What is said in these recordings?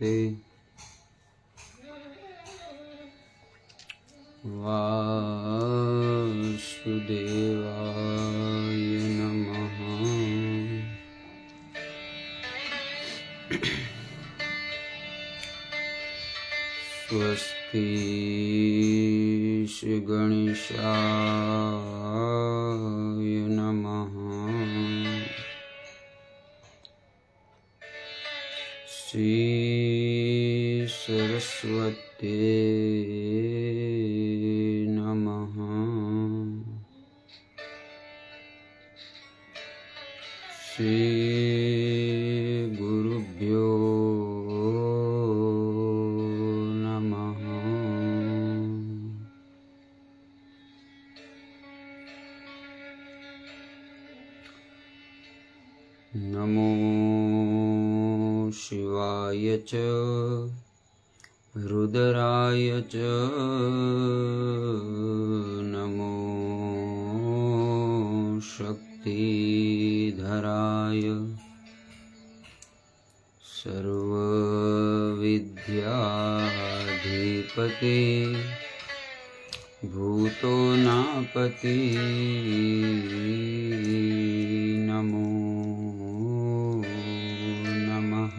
नमस्ते वासुदेवाय नमः। स्वस्ति श्री गणेशाय नमः। श्री सरस्वती नमः। श्री गुरुभ्यो नमः। नमो शिवाय च रुद्राय च नमो शक्तिधराय सर्वविद्याधिपते भूतोनापति नमो नमः।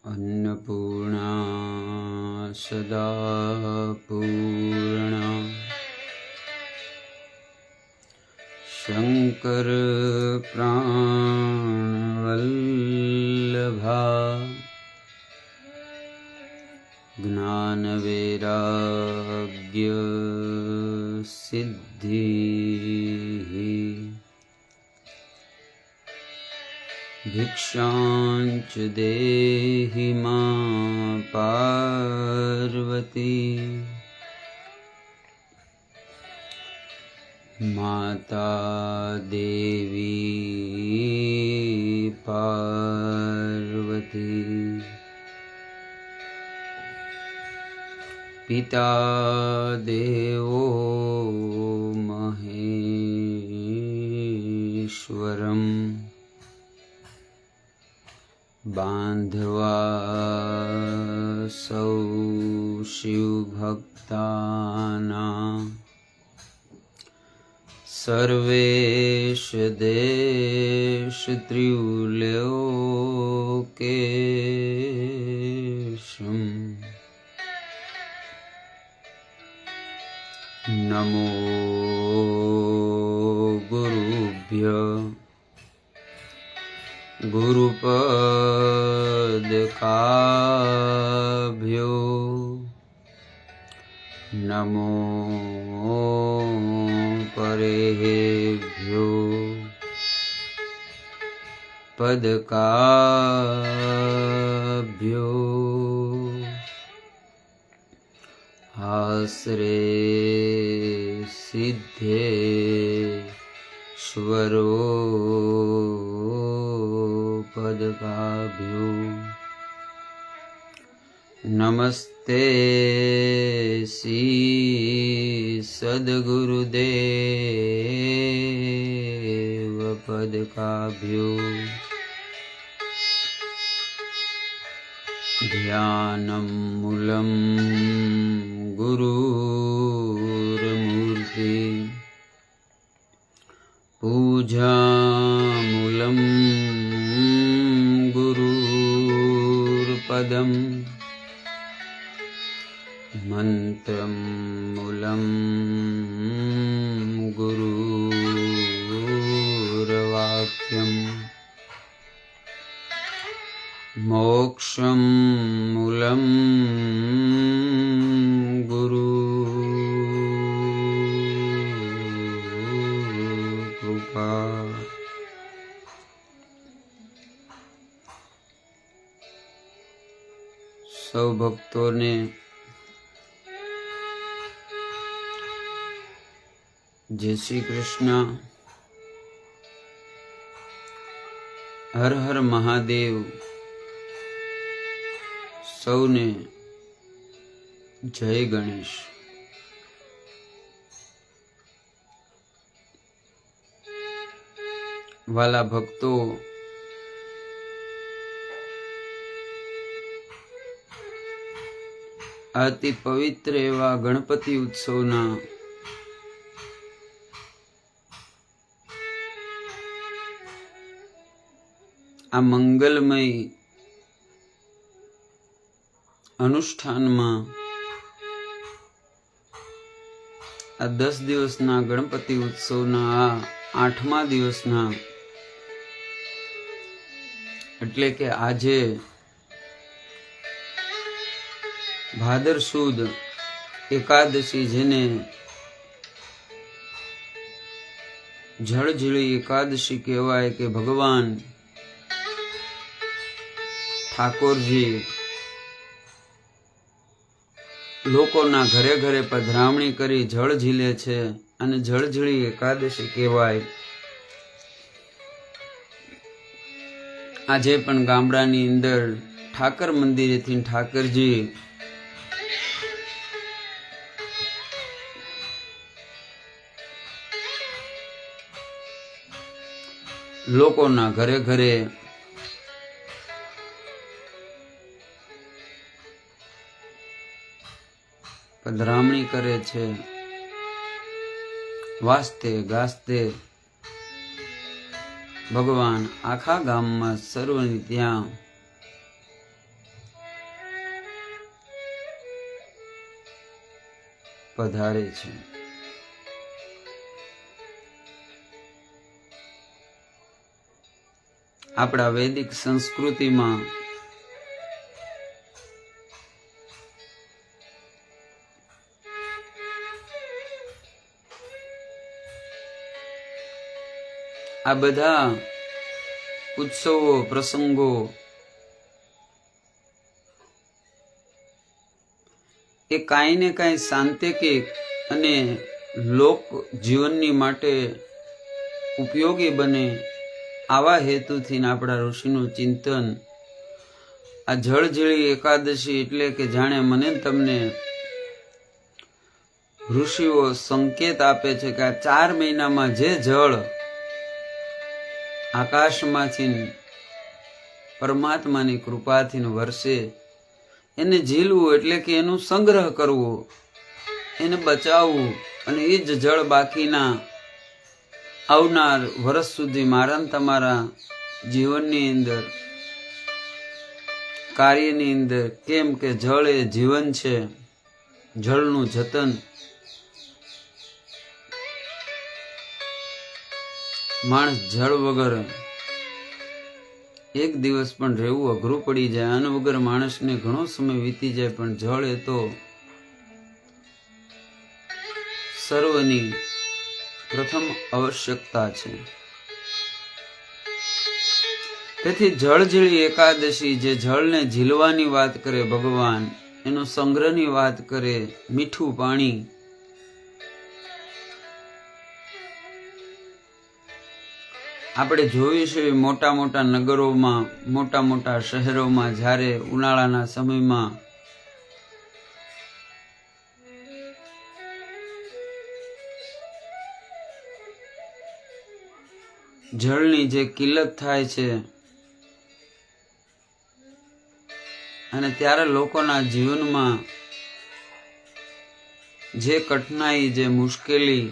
अन्नपूर्णा सदा पूर्णा शंकर प्राणवल्लभा ज्ञान वैराग्य सिद्धि भिक्षांच देहि मां पार्वती माता देवी पार्वती पिता देवो महेश्वरम् बांधवा सौ शिवभक्तानां सर्वेश देश त्रिलोकेशम् नमो गुरुभ्यो गुरुपदकाभ्यो नमो परेभ्यो पदकाभ्यो आश्रे सिद्धेश्वरो पदकाभ्यो नमस्ते श्री सद्गुरुदेव पदकाभ्यो ध्यानं मूलं गुरुर्मूर्ति पूजामूलं गुरुर्पदम् मंत्रं मूलं गुरुर्वाक्यम् मोक्षं मूलं गुरुकृपा। सौ भक्तों ने जय श्री कृष्ण, हर हर महादेव। सौने जय गणेश। વાલા ભક્તો, અતિ પવિત્ર એવા ગણપતિ ઉત્સવના આ મંગલમય અનુષ્ઠાનમાં આ 10 દિવસના ગણપતિ ઉત્સવના આ 8મા દિવસના એટલે કે આજે ભાદર સુદ એકાદશી, જેને જળઝીળી એકાદશી કહેવાય, કે ભગવાન ઠાકોરજી લોકોના ઘરે ઘરે પધરામણી કરી જળ ઝીલે છે અને જળઝીળી એકાદશી કહેવાય. આજે પણ ગામડાની અંદર ઠાકર મંદિરેથી ઠાકરજી લોકોના ઘરે ઘરે પધરામણી કરે છે. વાસ્તે ગાસ્તે ભગવાન આખા ગામમાં સર્વની ત્યાં પધારે છે. આપણા વૈદિક સંસ્કૃતિમાં આ બધા ઉત્સવો પ્રસંગો એ કાંઈ ને કાંઈ સાંકેતિક અને લોક જીવનની માટે ઉપયોગી બને આવા હેતુથી આપણા ઋષિનું ચિંતન. આ જળઝીળી એકાદશી એટલે કે જાણે મને તમને ઋષિઓ સંકેત આપે છે કે આ 4 મહિનામાં જે જળ આકાશમાંથી પરમાત્માની કૃપાથી વરસે એને ઝીલવું એટલે કે એનું સંગ્રહ કરવો, એને બચાવવું, અને એ જ જળ બાકીના આવનાર વર્ષ સુધી મારા તમારા જીવનની અંદર, કાર્યની અંદર, કેમ કે જળ એ જીવન છે, જળનું જતન. માણસ જળ વગર એક દિવસ પણ રહેવું અઘરું પડી જાય. આના વગર માણસને ઘણો સમય વીતી જાય, પણ જળ એ તો સર્વની પ્રથમ આવશ્યકતા છે. તેથી જળઝીળી એકાદશી જે જળને ઝીલવાની વાત કરે ભગવાન, એનો સંગ્રહની વાત કરે, મીઠું પાણી. આપણે જોયું છે મોટા મોટા નગરોમાં, મોટા મોટા શહેરોમાં જ્યારે ઉનાળાના સમયમાં જળની જે કિલ્લત થાય છે અને ત્યારે લોકોના જીવનમાં જે કઠિનાઈ, જે મુશ્કેલી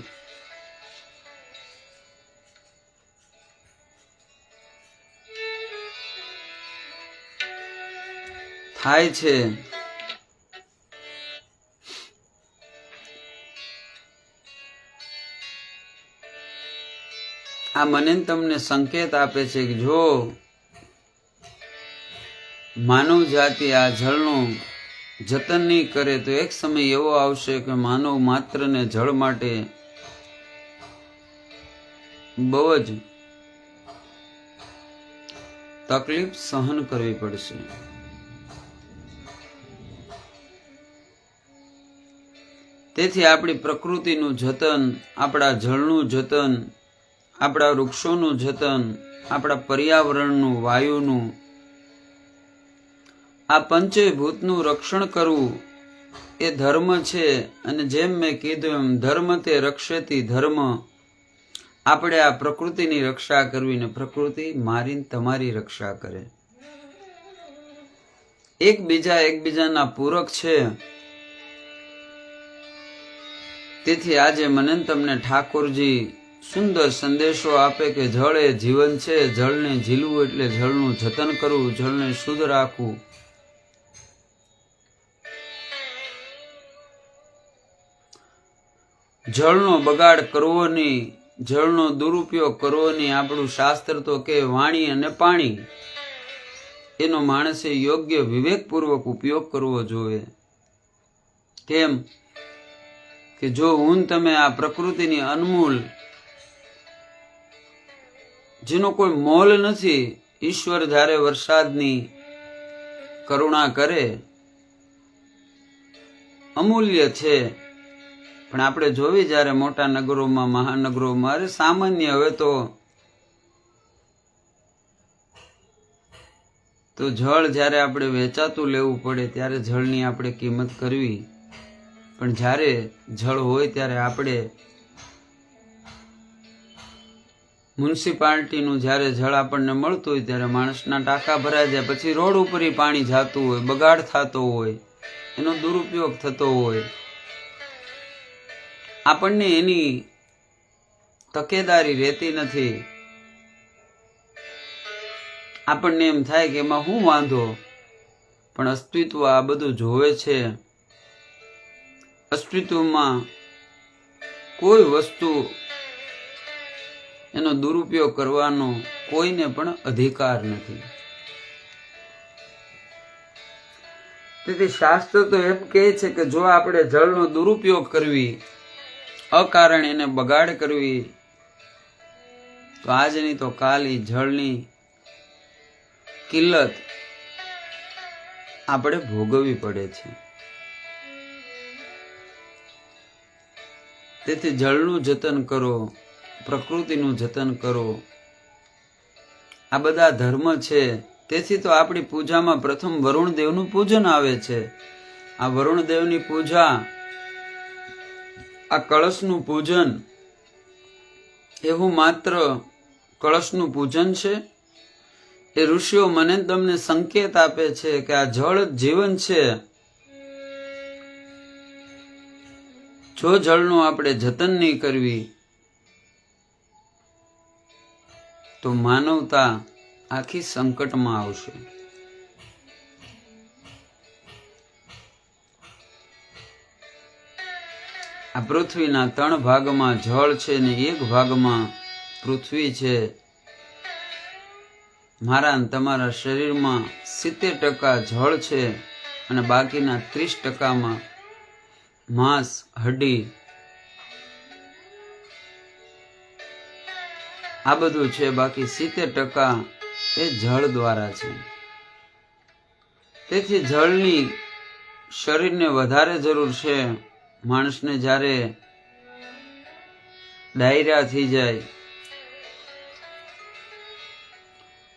થાય છે, આ મને તમને સંકેત આપે છે કે જો માનવ જાતિ આ જળનું જતન નહીં કરે તો એક સમય એવો આવશે કે માનવ માત્રને જળ માટે બહુ જ તકલીફ સહન કરવી પડશે. તેથી આપણી પ્રકૃતિનું જતન, આપણા જળનું જતન, આપણા વૃક્ષોનું જતન, આપણા પર્યાવરણનું, વાયુનું, આ પંચભૂતનું રક્ષણ કરવું એ ધર્મ છે. અને જેમ મેં કીધું એમ ધર્મ તે રક્ષેતી ધર્મ, આપણે આ પ્રકૃતિની રક્ષા કરવી ને પ્રકૃતિ મારીને તમારી રક્ષા કરે. એકબીજાના પૂરક છે. તેથી આજે મને તમને ઠાકોરજી સુંદર સંદેશો આપે કે જળ એ જીવન છે. જળને ઝીલવું એટલે જળનું જતન કરવું, જળને શુદ્ધ રાખવું. જળનો બગાડ કરવો નહીં, જળનો દુરુપયોગ કરવો નહીં. આપણું શાસ્ત્ર તો કે વાણી અને પાણી એનો માણસે યોગ્ય વિવેકપૂર્વક ઉપયોગ કરવો જોઈએ. કેમ કે જો હું તમે આ પ્રકૃતિની અનમોલ, જેનો કોઈ મોલ નથી, ઈશ્વર જ્યારે વરસાદની કરુણા કરે અમૂલ્ય છે. પણ આપણે જોવી જ્યારે મોટા નગરોમાં, મહાનગરોમાં, અરે સામાન્ય હવે તો જળ જ્યારે આપણે વેચાતું લેવું પડે ત્યારે જળની આપણે કિંમત કરવી. પણ જ્યારે જળ હોય ત્યારે આપણે મ્યુનિસિપાલિટીનું જ્યારે જળ આપણને મળતું હોય ત્યારે માણસના ટાંકા ભરાઈ જાય, પછી રોડ ઉપર પાણી જાતું હોય, બગાડ થતો હોય, એનો દુરુપયોગ થતો હોય. આપણને એની તકેદારી રહેતી નથી. આપણને એમ થાય કે એમાં શું વાંધો, પણ અસ્તિત્વ આ બધું જોવે છે. અસ્તિત્વમાં કોઈ વસ્તુ એનો દુરુપયોગ કરવાનો કોઈને પણ અધિકાર નથી. તેથી શાસ્ત્ર તો એમ કહે છે કે જો આપણે જળનો દુરુપયોગ કરવી, અકારણ એને બગાડ કરવી, તો આજની તો કાલી જળની કિલ્લત આપણે ભોગવવી પડે છે. તેથી જળનું જતન કરો, પ્રકૃતિનું જતન કરો. આ બધા ધર્મ છે. તેથી તો આપણી પૂજામાં પ્રથમ વરુણદેવનું પૂજન આવે છે. આ વરુણદેવની પૂજા, આ કળશનું પૂજન એવું માત્ર કળશનું પૂજન છે? એ ઋષિઓ મને તમને સંકેત આપે છે કે આ જળ જીવન છે. જો જળનું આપણે જતન નહીં કરવી તો માનવતા આખી સંકટમાં આવશે. આ પૃથ્વીના 3 ભાગમાં જળ છે ને 1 ભાગમાં પૃથ્વી છે. મારા અને તમારા શરીરમાં 70% જળ છે અને બાકીના 30%માં માંસ, હડ્ડી, આ બધું છે. બાકી 70% એ જળ દ્વારા છે. તેથી જળની શરીરને વધારે જરૂર છે. માણસને જ્યારે ડાયરિયા થઈ જાય,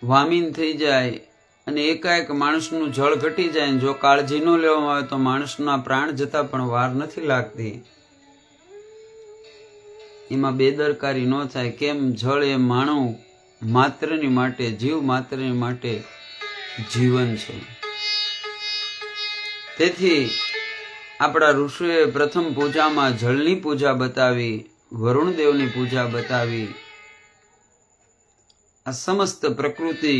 વામિન થઈ જાય અને એકાએક માણસનું જળ ઘટી જાય, જો કાળજી ન લેવામાં આવે તો માણસના પ્રાણ જતા પણ વાર નથી લાગતી. એમાં બેદરકારી ન થાય. કેમ? જળ એ માનવ માત્રની માટે, જીવ માત્રની માટે જીવન છે. તેથી આપણા ઋષિએ પ્રથમ પૂજામાં જળની પૂજા બતાવી, વરુણદેવની પૂજા બતાવી. આ સમસ્ત પ્રકૃતિ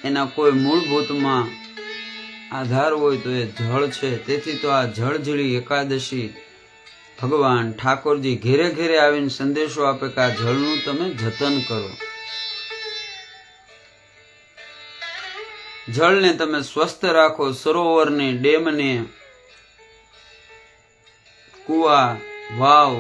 એના કોઈ મૂળભૂતમાં આધાર હોય તો એ જળ છે. તેથી તો આ જળઝીળી એકાદશી ભગવાન ઠાકોરજી ઘેરે ઘેરે આવીને સંદેશો આપે કે આ જળનું તમે જતન કરો. જળને તમે સ્વસ્થ રાખો. સરોવરને, ડેમને, કુવા, વાવ,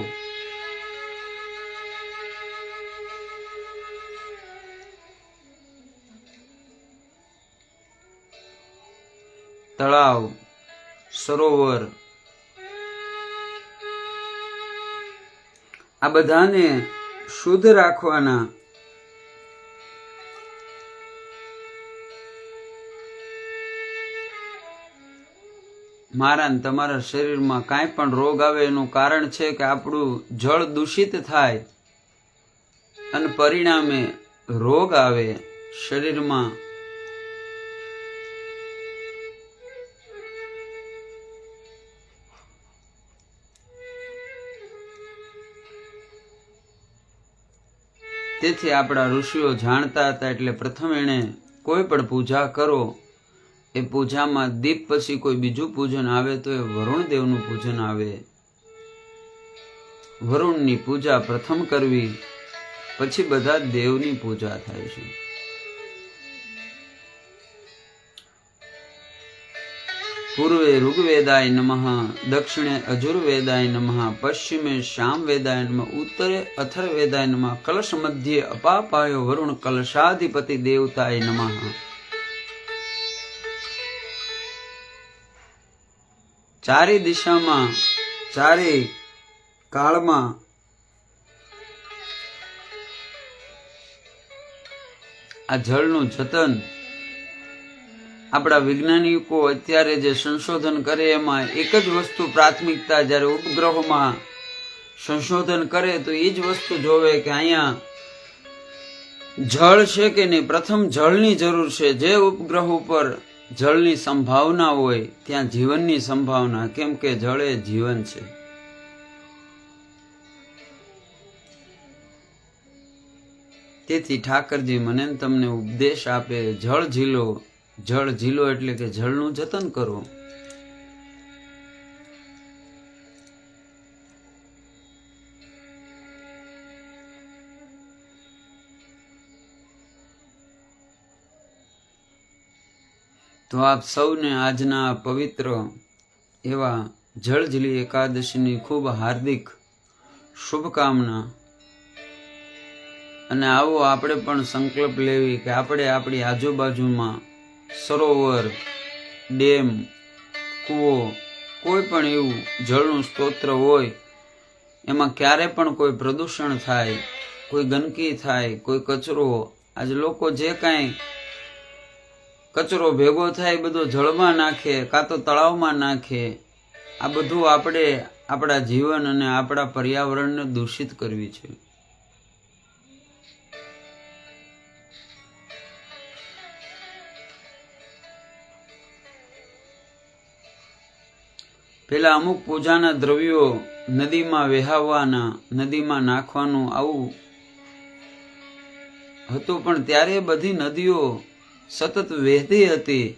તળાવ, સરોવર, આ બધાને શુદ્ધ રાખવાના. મારા ને તમારા શરીરમાં કાંઈ પણ રોગ આવે એનું કારણ છે કે આપણું જળ દૂષિત થાય અને પરિણામે રોગ આવે શરીરમાં. તેથી આપણા ઋષિઓ જાણતા હતા, એટલે પ્રથમ એણે કોઈ પણ પૂજા કરો એ પૂજામાં દીપ પછી કોઈ બીજું પૂજન આવે તો એ વરુણ દેવનું પૂજન આવે. વરુણની પૂજા પ્રથમ કરવી, પછી બધા દેવની પૂજા થાય છે. પૂર્વે ઋગ્વેદાય નમઃ, દક્ષિણે અજુર્વેદાય નમઃ, પશ્ચિમે સામવેદાય નમઃ, ઉત્તરે અથર્વેદાય નમઃ, કલશ મધ્યે અપાપાયો વરુણ કલશાધિપતિ દેવતાય નમઃ. ચારે દિશામાં, ચારે કાળમાં આ જળનું જતન આપણા વૈજ્ઞાનિકો અત્યારે જે સંશોધન કરે એમાં એક જ વસ્તુ પ્રાથમિકતા, જ્યારે ઉપગ્રહોમાં સંશોધન કરે તો એ જ વસ્તુ જોવે કે અહીંયા જળ છે કે નહીં. પ્રથમ જળની જરૂર છે. જે ઉપગ્રહ ઉપર જળની સંભાવના હોય ત્યાં જીવનની સંભાવના, કેમ કે જળ એ જીવન છે. તેથી ઠાકરજી મને તમને ઉપદેશ આપે, જળ ઝીલો. જળ ઝીલો એટલે કે જળનું જતન કરો. તો આપ સૌને આજના પવિત્ર એવા જળઝીલી એકાદશીની ખૂબ હાર્દિક શુભકામના. અને આવો આપણે પણ સંકલ્પ લેવી કે આપણે આપણી આજુબાજુમાં સરોવર, ડેમ, કૂવો, કોઈ પણ એવું જળનું સ્તોત્ર હોય એમાં ક્યારે પણ કોઈ પ્રદૂષણ થાય, કોઈ ગંદકી થાય, કોઈ કચરો, આજે લોકો જે કાંઈ કચરો ભેગો થાય એ બધો જળમાં નાખે કાં તો તળાવમાં નાખે. આ બધું આપણે આપણા જીવન અને આપણા પર્યાવરણને દૂષિત કરવી છે. પેલા અમુક પૂજાના દ્રવ્યો નદીમાં વહેવાના, નદીમાં નાખવાનું આવું હતું, પણ ત્યારે બધી નદીઓ સતત વહેતી હતી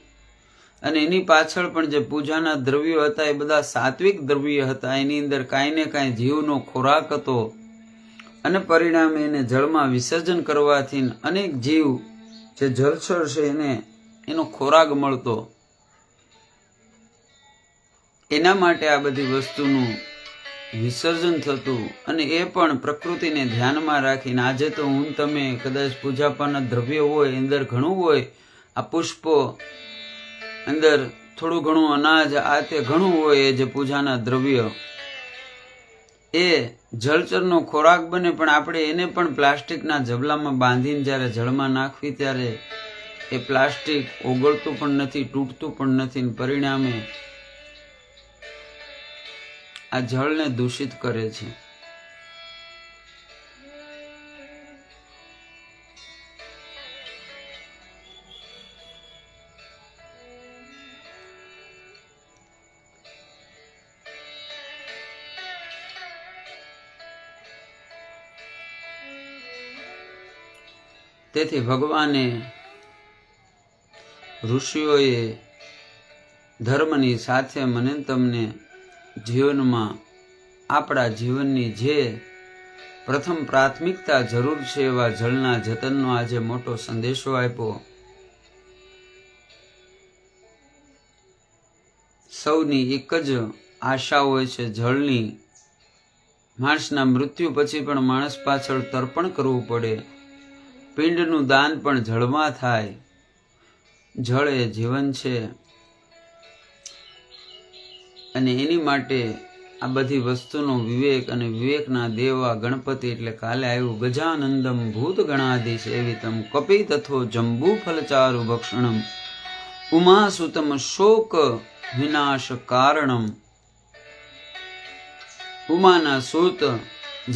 અને એની પાછળ પણ જે પૂજાના દ્રવ્યો હતા એ બધા સાત્વિક દ્રવ્ય હતા. એની અંદર કાંઈ ને કાંઈ જીવનો ખોરાક હતો અને પરિણામે એને જળમાં વિસર્જન કરવાથી અનેક જીવ જે જળચર છે એને એનો ખોરાક મળતો. એના માટે આ બધી વસ્તુનું વિસર્જન થતું અને એ પણ પ્રકૃતિને ધ્યાનમાં રાખીને. આજે તો હું તમે કદાચ પૂજાપાના દ્રવ્યો હોય, અંદર ઘણું હોય, આ પુષ્પો, અંદર થોડું ઘણું અનાજ, આ તે ઘણું હોય, એ જે પૂજાના દ્રવ્ય એ જળચરનો ખોરાક બને, પણ આપણે એને પણ પ્લાસ્ટિકના જબલામાં બાંધીને જ્યારે જળમાં નાખવી ત્યારે એ પ્લાસ્ટિક ઓગળતું પણ નથી, તૂટતું પણ નથી, પરિણામે આ જળને દૂષિત કરે છે. તેથી ભગવાને, ઋષિઓએ ધર્મની સાથે મને તમને જીવનમાં આપણા જીવનની જે પ્રથમ પ્રાથમિકતા જરૂર છે એવા જળના જતનનો આજે મોટો સંદેશો આપ્યો. સૌની એક જ આશા હોય છે જળની. માણસના મૃત્યુ પછી પણ માણસ પાછળ તર્પણ કરવું પડે, પિંડનું દાન પણ જળમાં થાય. જળ એ જીવન છે અને એની માટે આ બધી વસ્તુનો વિવેક, અને વિવેકના દેવા ગણપતિ એટલે કાલે આવ્યું ગજાનંદમ ભૂત ગણાધીશ એવિતમ કપિ તથો જંબુ ફલચારુ ભક્ષણમ ઉમાસુતમ શોક વિનાશ કારણમ. ઉમાના સૂત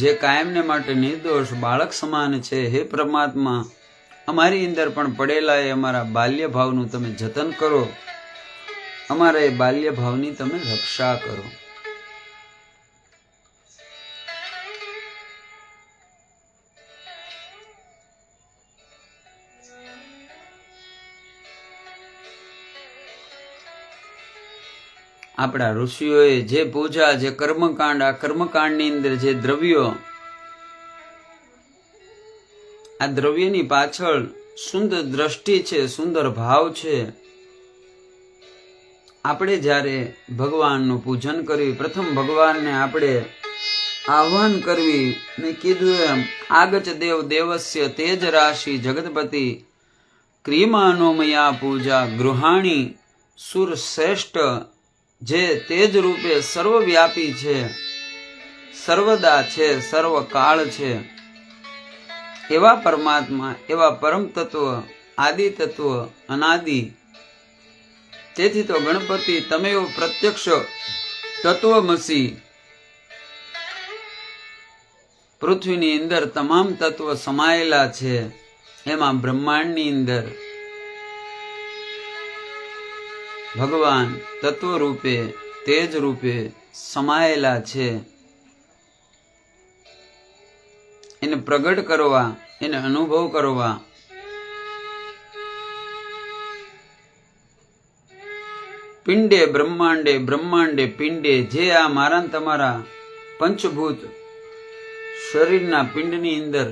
જે કાયમને માટે નિર્દોષ બાળક સમાન છે, હે પરમાત્મા, અમારી અંદર પણ પડેલા એ અમારા બાલ્ય ભાવનું તમે જતન કરો, અમારા એ બાલ્ય ભાવની તમે રક્ષા કરો. આપણા ઋષિઓએ જે પૂજા, જે કર્મકાંડ, આ કર્મકાંડની અંદર જે દ્રવ્યો, આ દ્રવ્યની પાછળ સુંદર દ્રષ્ટિ છે, સુંદર ભાવ છે. આપણે જ્યારે ભગવાનનું પૂજન કરવી, પ્રથમ ભગવાનને આપણે આહ્વાન કરવી ને કીધું એમ આગચ દેવ દેવસ્ય તેજ રાશિ જગતપતિ ક્રિયમાનોમયા પૂજા ગૃહાણી સુર શ્રેષ્ઠ, જે તેજ રૂપે સર્વવ્યાપી છે, સર્વદા છે, સર્વકાળ છે, એવા પરમાત્મા, એવા પરમ તત્વ, આદિ તત્વ, અનાદિ. તેથી તો ગણપતિ તમે પ્રત્યક્ષ તત્વમસી. પૃથ્વીની અંદર તમામ તત્વ સમાયેલા છે, એમાં બ્રહ્માંડની અંદર ભગવાન તત્વ રૂપે, તેજ રૂપે સમાયેલા છે. એને પ્રગટ કરવા, એને અનુભવ કરવા પિંડે બ્રહ્માંડે, બ્રહ્માંડે પિંડે, જે આ મારા તમારા પંચભૂત શરીરના પિંડની અંદર,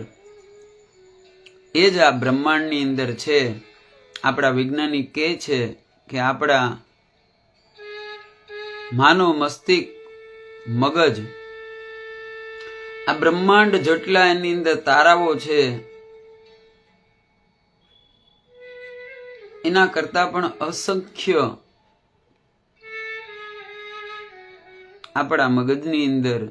એ જ આ બ્રહ્માંડની અંદર છે. આપણા વૈજ્ઞાનિક કહે છે કે આપણા માનવ મસ્તિષ્ક, મગજ, આ બ્રહ્માંડ જેટલા એની અંદર તારાઓ છે, એના કરતા પણ અસંખ્ય આપણા મગજની અંદર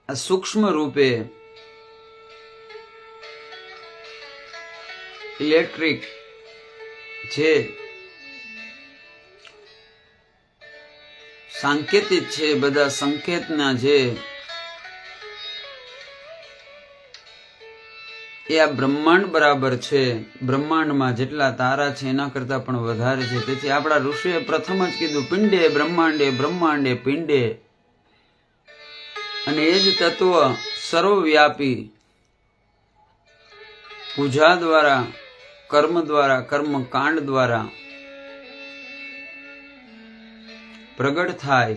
આ સૂક્ષ્મ રૂપે ઇલેક્ટ્રિક જે સાંકેતિક છે, બધા સંકેતના જે એ આ બ્રહ્માંડ બરાબર છે. બ્રહ્માંડમાં જેટલા તારા છે એના કરતા પણ વધારે છે. તેથી આપણા ઋષિએ પ્રથમ જ કીધું પિંડે બ્રહ્માંડે, બ્રહ્માંડે પિંડે. અને એ જ તત્વ સર્વવ્યાપી પૂજા દ્વારા, કર્મ દ્વારા, કર્મકાંડ દ્વારા પ્રગટ થાય.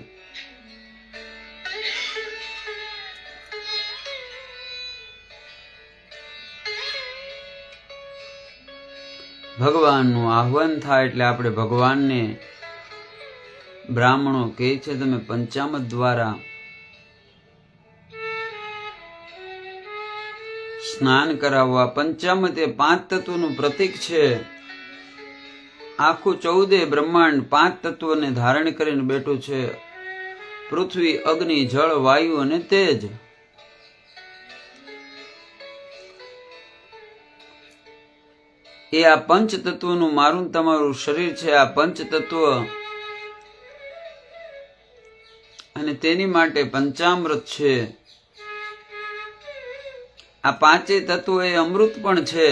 ભગવાનનું આહ્વાન થાય એટલે આપણે ભગવાનને, બ્રાહ્મણો કહે છે તમે પંચામૃત દ્વારા સ્નાન કરાવવા. પંચામૃત એ 5 તત્વોનું પ્રતીક છે. આખું 14 બ્રહ્માંડ 5 તત્વોને ધારણ કરીને બેઠું છે. પૃથ્વી, અગ્નિ, જળ, વાયુ અને તેજ. એ આ પંચ તત્વોનું મારું તમારું શરીર છે. આ પંચ તત્વ અને તેની માટે પંચામૃત છે. આ 5 તત્વો એ અમૃત પણ છે.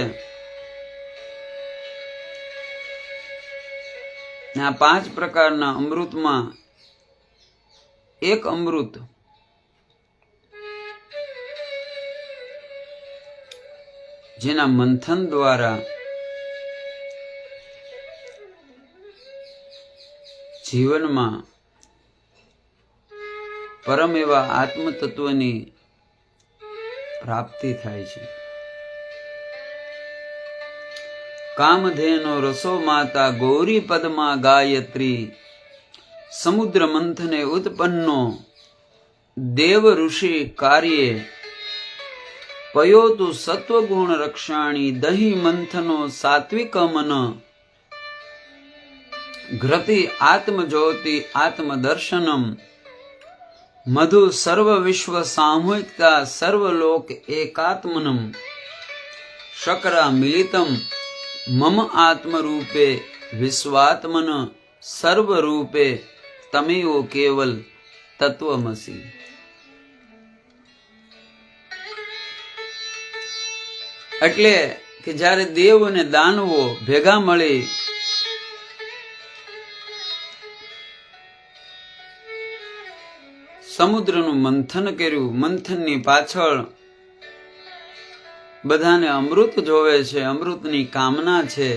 આ 5 પ્રકારના અમૃતમાં એક અમૃત જેના મંથન દ્વારા જીવનમાં પરમ એવા આત્મ તત્વની પ્રાપ્તિ થાય છે. કામધેનો રસો માતા ગૌરી પદમાં ગાયત્રી, સમુદ્ર મંથને ઉત્પન્નો દેવ ઋષિ કાર્યે, પયોતુ સત્વગુણ રક્ષાણી દહીં મંથનો સાત્વિક મન, ઘ્રતિ આત્મજ્યોતિ આત્મદર્શનમ, મધુ સર્વ વિશ્વ સામૂહિકતા સર્વલોક એકાત્મનમ, શકરા મિલિતમ મમ આત્મરૂપે વિશ્વાત્મન સર્વરૂપે તમેવ કેવલ તત્વમસી. એટલે કે જ્યારે દેવ અને દાનવો ભેગા મળી સમુદ્રનું મંથન કર્યું, મંથનની પાછળ બધાને અમૃત જોવે છે, અમૃતની કામના છે.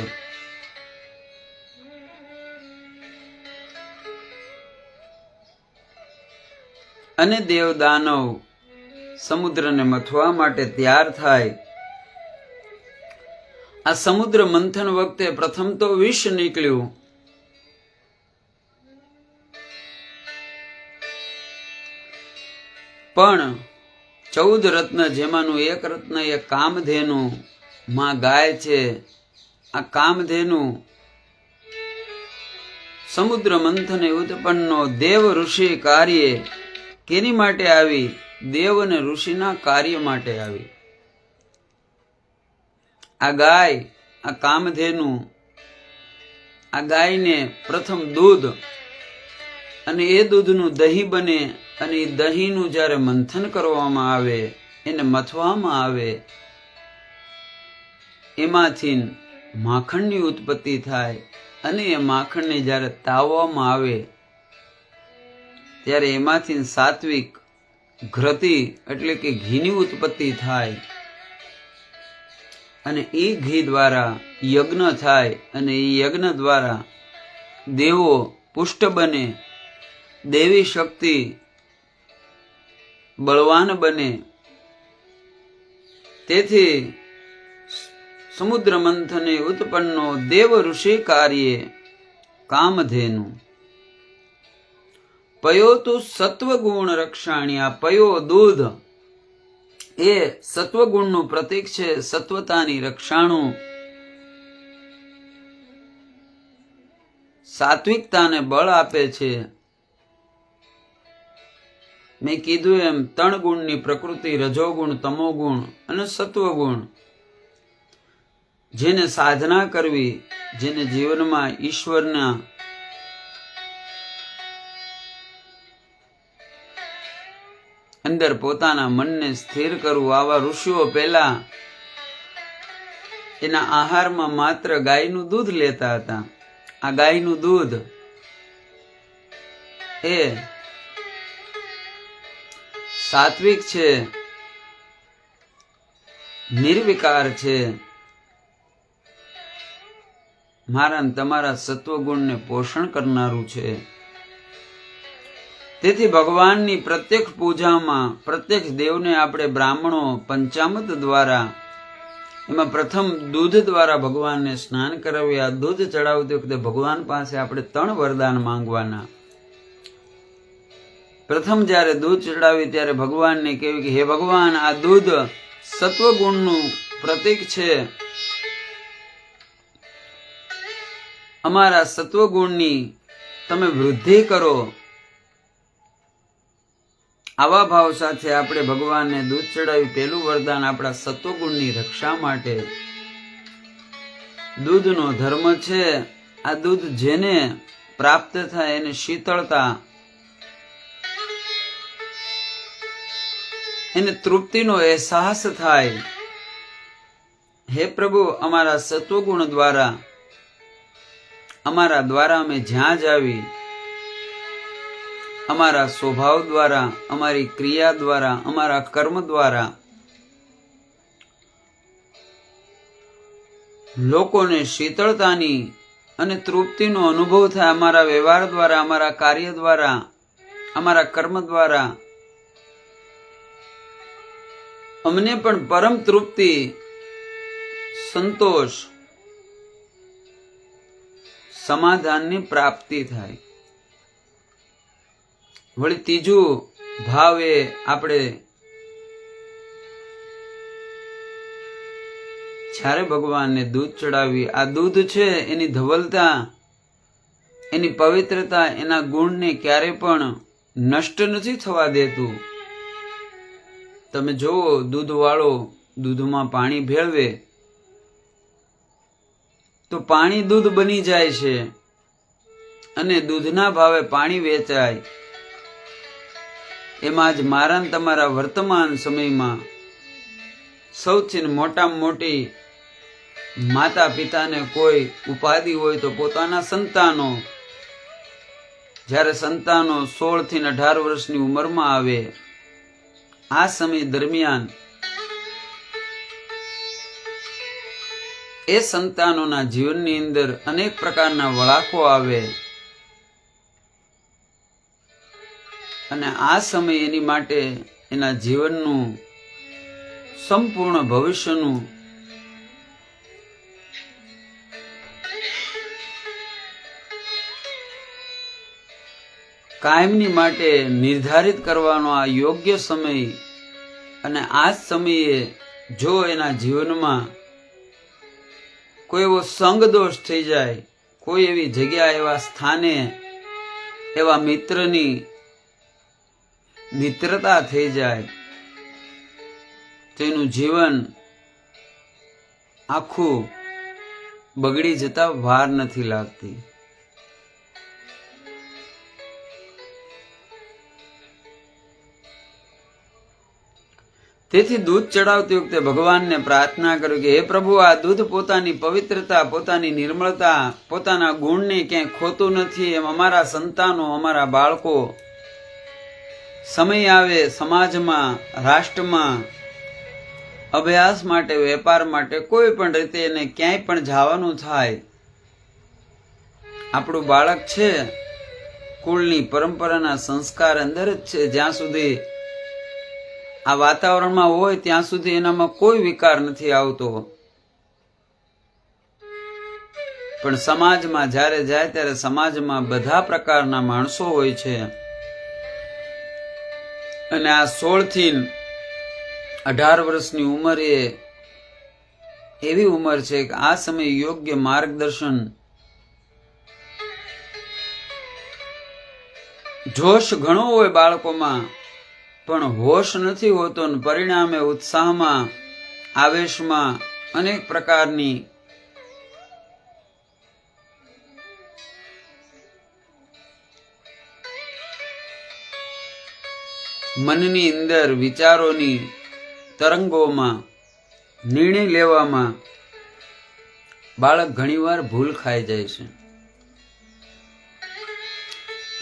અને દેવ દાનવ સમુદ્રને મથવા માટે તૈયાર થાય. આ સમુદ્ર મંથન વખતે પ્રથમ તો વિષ નીકળ્યું, પણ 14 રત્ન જેમાંનું એક રત્ન એ કામધેનુ માં ગાય છે. આ કામધેનુ સમુદ્ર મંથને ઉત્પન્નો દેવ ઋષિ કાર્ય કેની માટે આવી? દેવ અને ઋષિના કાર્ય માટે આવી. આ ગાય, આ કામધેનુ, આ ગાયને પ્રથમ દૂધ અને એ દૂધનું દહીં બને અને એ દહીંનું જ્યારે મંથન કરવામાં આવે, એને મથવામાં આવે, એમાંથી માખણની ઉત્પત્તિ થાય. અને એ માખણને જ્યારે તાવવામાં આવે ત્યારે એમાંથી સાત્વિક ઘૃતિ એટલે કે ઘીની ઉત્પત્તિ થાય. અને એ ઘી દ્વારા યજ્ઞ થાય અને એ યજ્ઞ દ્વારા દેવો પુષ્ટ બને, દેવી શક્તિ બળવાન બને. તેથી સમુદ્ર મંથને ઉત્પન્નો દેવ ઋષિ કાર્ય કામધેનુ પયો તો સત્વગુણ રક્ષાણી. આ પયો દૂધ એ સત્વગુણનું પ્રતીક છે, સત્વતાની રક્ષાણું, સાત્વિકતાને બળ આપે છે. મેં કીધું એમ 3 ગુણની પ્રકૃતિ, રજોગુણ, તમોગુણ અને સત્વગુણ. જેને સાધના કરવી, જેને જીવનમાં ઈશ્વરના અંદર પોતાના મનને સ્થિર કરવું, આવા ઋષિઓ પહેલા એના આહારમાં માત્ર ગાયનું દૂધ લેતા હતા. આ ગાયનું દૂધ એ સાત્વિક છે, નિર્વિકાર છે, મારા ને તમારા સત્વગુણને પોષણ કરનારું છે. તેથી ભગવાનની પ્રત્યક્ષ પૂજામાં પ્રત્યક્ષ દેવને આપણે બ્રાહ્મણો પંચામૃત દ્વારા, એમાં પ્રથમ દૂધ દ્વારા ભગવાનને સ્નાન કરાવી. આ દૂધ ચડાવતી વખતે ભગવાન પાસે આપણે 3 વરદાન માંગવાના. પ્રથમ જ્યારે દૂધ ચડાવી ત્યારે ભગવાનને કહેવું કે હે ભગવાન, આ દૂધ સત્વગુણનું પ્રતીક છે, અમારા સત્વગુણની તમે વૃદ્ધિ કરો. આવા ભાવ સાથે આપણે ભગવાનને દૂધ ચડાવી. પહેલું વરદાન આપણા સત્વગુણની રક્ષા માટે. દૂધનો ધર્મ છે, આ દૂધ જેને પ્રાપ્ત થાય એને શીતળતા, એને તૃપ્તિનો અહેસાસ થાય. હે પ્રભુ, અમારા સત્વગુણ દ્વારા, અમારા દ્વારા અમે જ્યાં જ આવી, અમારા સ્વભાવ દ્વારા, અમારી ક્રિયા દ્વારા, અમારા કર્મ દ્વારા લોકોને શીતળતાની અને તૃપ્તિનો અનુભવ થાય. અમારા વ્યવહાર દ્વારા, અમારા કાર્ય દ્વારા, અમારા કર્મ દ્વારા અમને પણ પરમ તૃપ્તિ, સંતોષ, સમાધાનની પ્રાપ્તિ થાય. વળી ત્રીજું ભાવ એ આપણે જ્યારે ભગવાનને દૂધ ચડાવી, આ દૂધ છે એની ધવલતા, એની પવિત્રતા, એના ગુણને ક્યારે પણ નષ્ટ નથી થવા દેતું. તમે જુઓ, દૂધવાળો દૂધમાં પાણી ભેળવે તો પાણી દૂધ બની જાય છે અને દૂધના ભાવે પાણી વેચાય. એમાં જ મારા ને તમારા વર્તમાન સમયમાં સૌથી મોટામાં મોટી માતા પિતાને કોઈ ઉપાધિ હોય તો પોતાના સંતાનો. જ્યારે સંતાનો 16 થી 18 વર્ષની ઉંમરમાં આવે, આ સમય દરમિયાન એ સંતાનોના જીવનની અંદર અનેક પ્રકારના વળાંકો આવે અને આ સમય એની માટે એના જીવનનું સંપૂર્ણ ભવિષ્યનું કાયમની માટે નિર્ધારિત કરવાનો આ યોગ્ય સમય. અને આ સમયે જો એના જીવનમાં કોઈ એવો સંગ દોષ થઈ જાય, કોઈ એવી જગ્યા, એવા સ્થાને એવા મિત્રની મિત્રતા થઈ જાય, તેનું જીવન આખું બગડી જતા વાર નથી લાગતી. તેથી દૂધ ચડાવતી વખતે ભગવાનને પ્રાર્થના કર્યું કે હે પ્રભુ, આ દૂધ પોતાની પવિત્રતા, પોતાની નિર્મળતા, પોતાના ગુણને ક્યાંય ખોતું નથી. એમ અમારા સંતાનો, અમારા બાળકો સમય આવે સમાજમાં, રાષ્ટ્રમાં અભ્યાસ માટે, વેપાર માટે, કોઈ પણ રીતે એને ક્યાંય પણ જવાનું થાય, આપણું બાળક છે કુળની પરંપરાના સંસ્કાર અંદર જ છે. જ્યાં સુધી આ વાતાવરણમાં હોય ત્યાં સુધી એનામાં કોઈ વિકાર નથી આવતો. પણ સમાજમાં જ્યારે જાય ત્યારે સમાજમાં બધા પ્રકારના માણસો હોય છે અને આ 16 થી 18 વર્ષની ઉંમર એ એવી ઉંમર છે કે આ સમયે યોગ્ય માર્ગદર્શન, જોશ ઘણો હોય બાળકોમાં પણ હોશ નથી હોતો ને પરિણામે ઉત્સાહમાં, આવેશમાં અનેક પ્રકારની મનની અંદર વિચારોની તરંગોમાં નિર્ણય લેવામાં બાળક ઘણીવાર ભૂલ ખાઈ જાય છે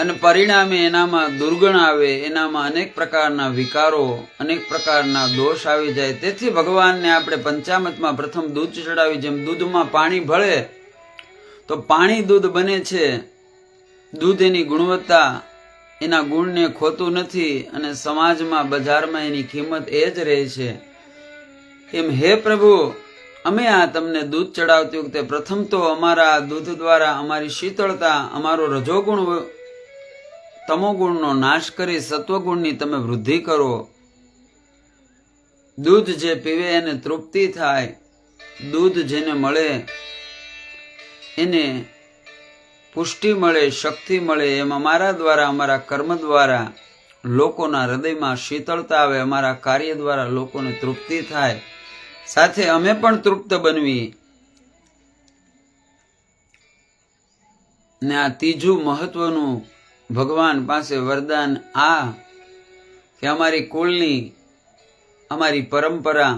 અને પરિણામે એનામાં દુર્ગુણ આવે, એનામાં અનેક પ્રકારના વિકારો, અનેક પ્રકારના દોષ આવી જાય. તેથી ભગવાનને આપણે પંચામૃતમાં પ્રથમ દૂધ ચડાવી, જેમ દૂધમાં પાણી ભળે તો પાણી દૂધ બને છે. દૂધ એની ગુણવત્તા, એના ગુણને ખોતું નથી અને સમાજમાં, બજારમાં એની કિંમત એ જ રહે છે. એમ હે પ્રભુ, અમે આ તમને દૂધ ચડાવતી વખતે પ્રથમ તો અમારા દૂધ દ્વારા અમારી શીતળતા, અમારો રજોગુણ તમોગુણનો નાશ કરી સત્વગુણની તમે વૃદ્ધિ કરો. દૂધ જે પીવે એને તૃપ્તિ થાય, દૂધ જેને મળે એને પુષ્ટિ મળે, શક્તિ મળે. એમ અમારા દ્વારા, અમારા કર્મ દ્વારા લોકોના હૃદયમાં શીતળતા આવે, અમારા કાર્ય દ્વારા લોકોને તૃપ્તિ થાય, સાથે અમે પણ તૃપ્ત બનવી. ને આ ત્રીજું મહત્વનું ભગવાન પાસે વરદાન આ કે અમારી કુળની, અમારી પરંપરા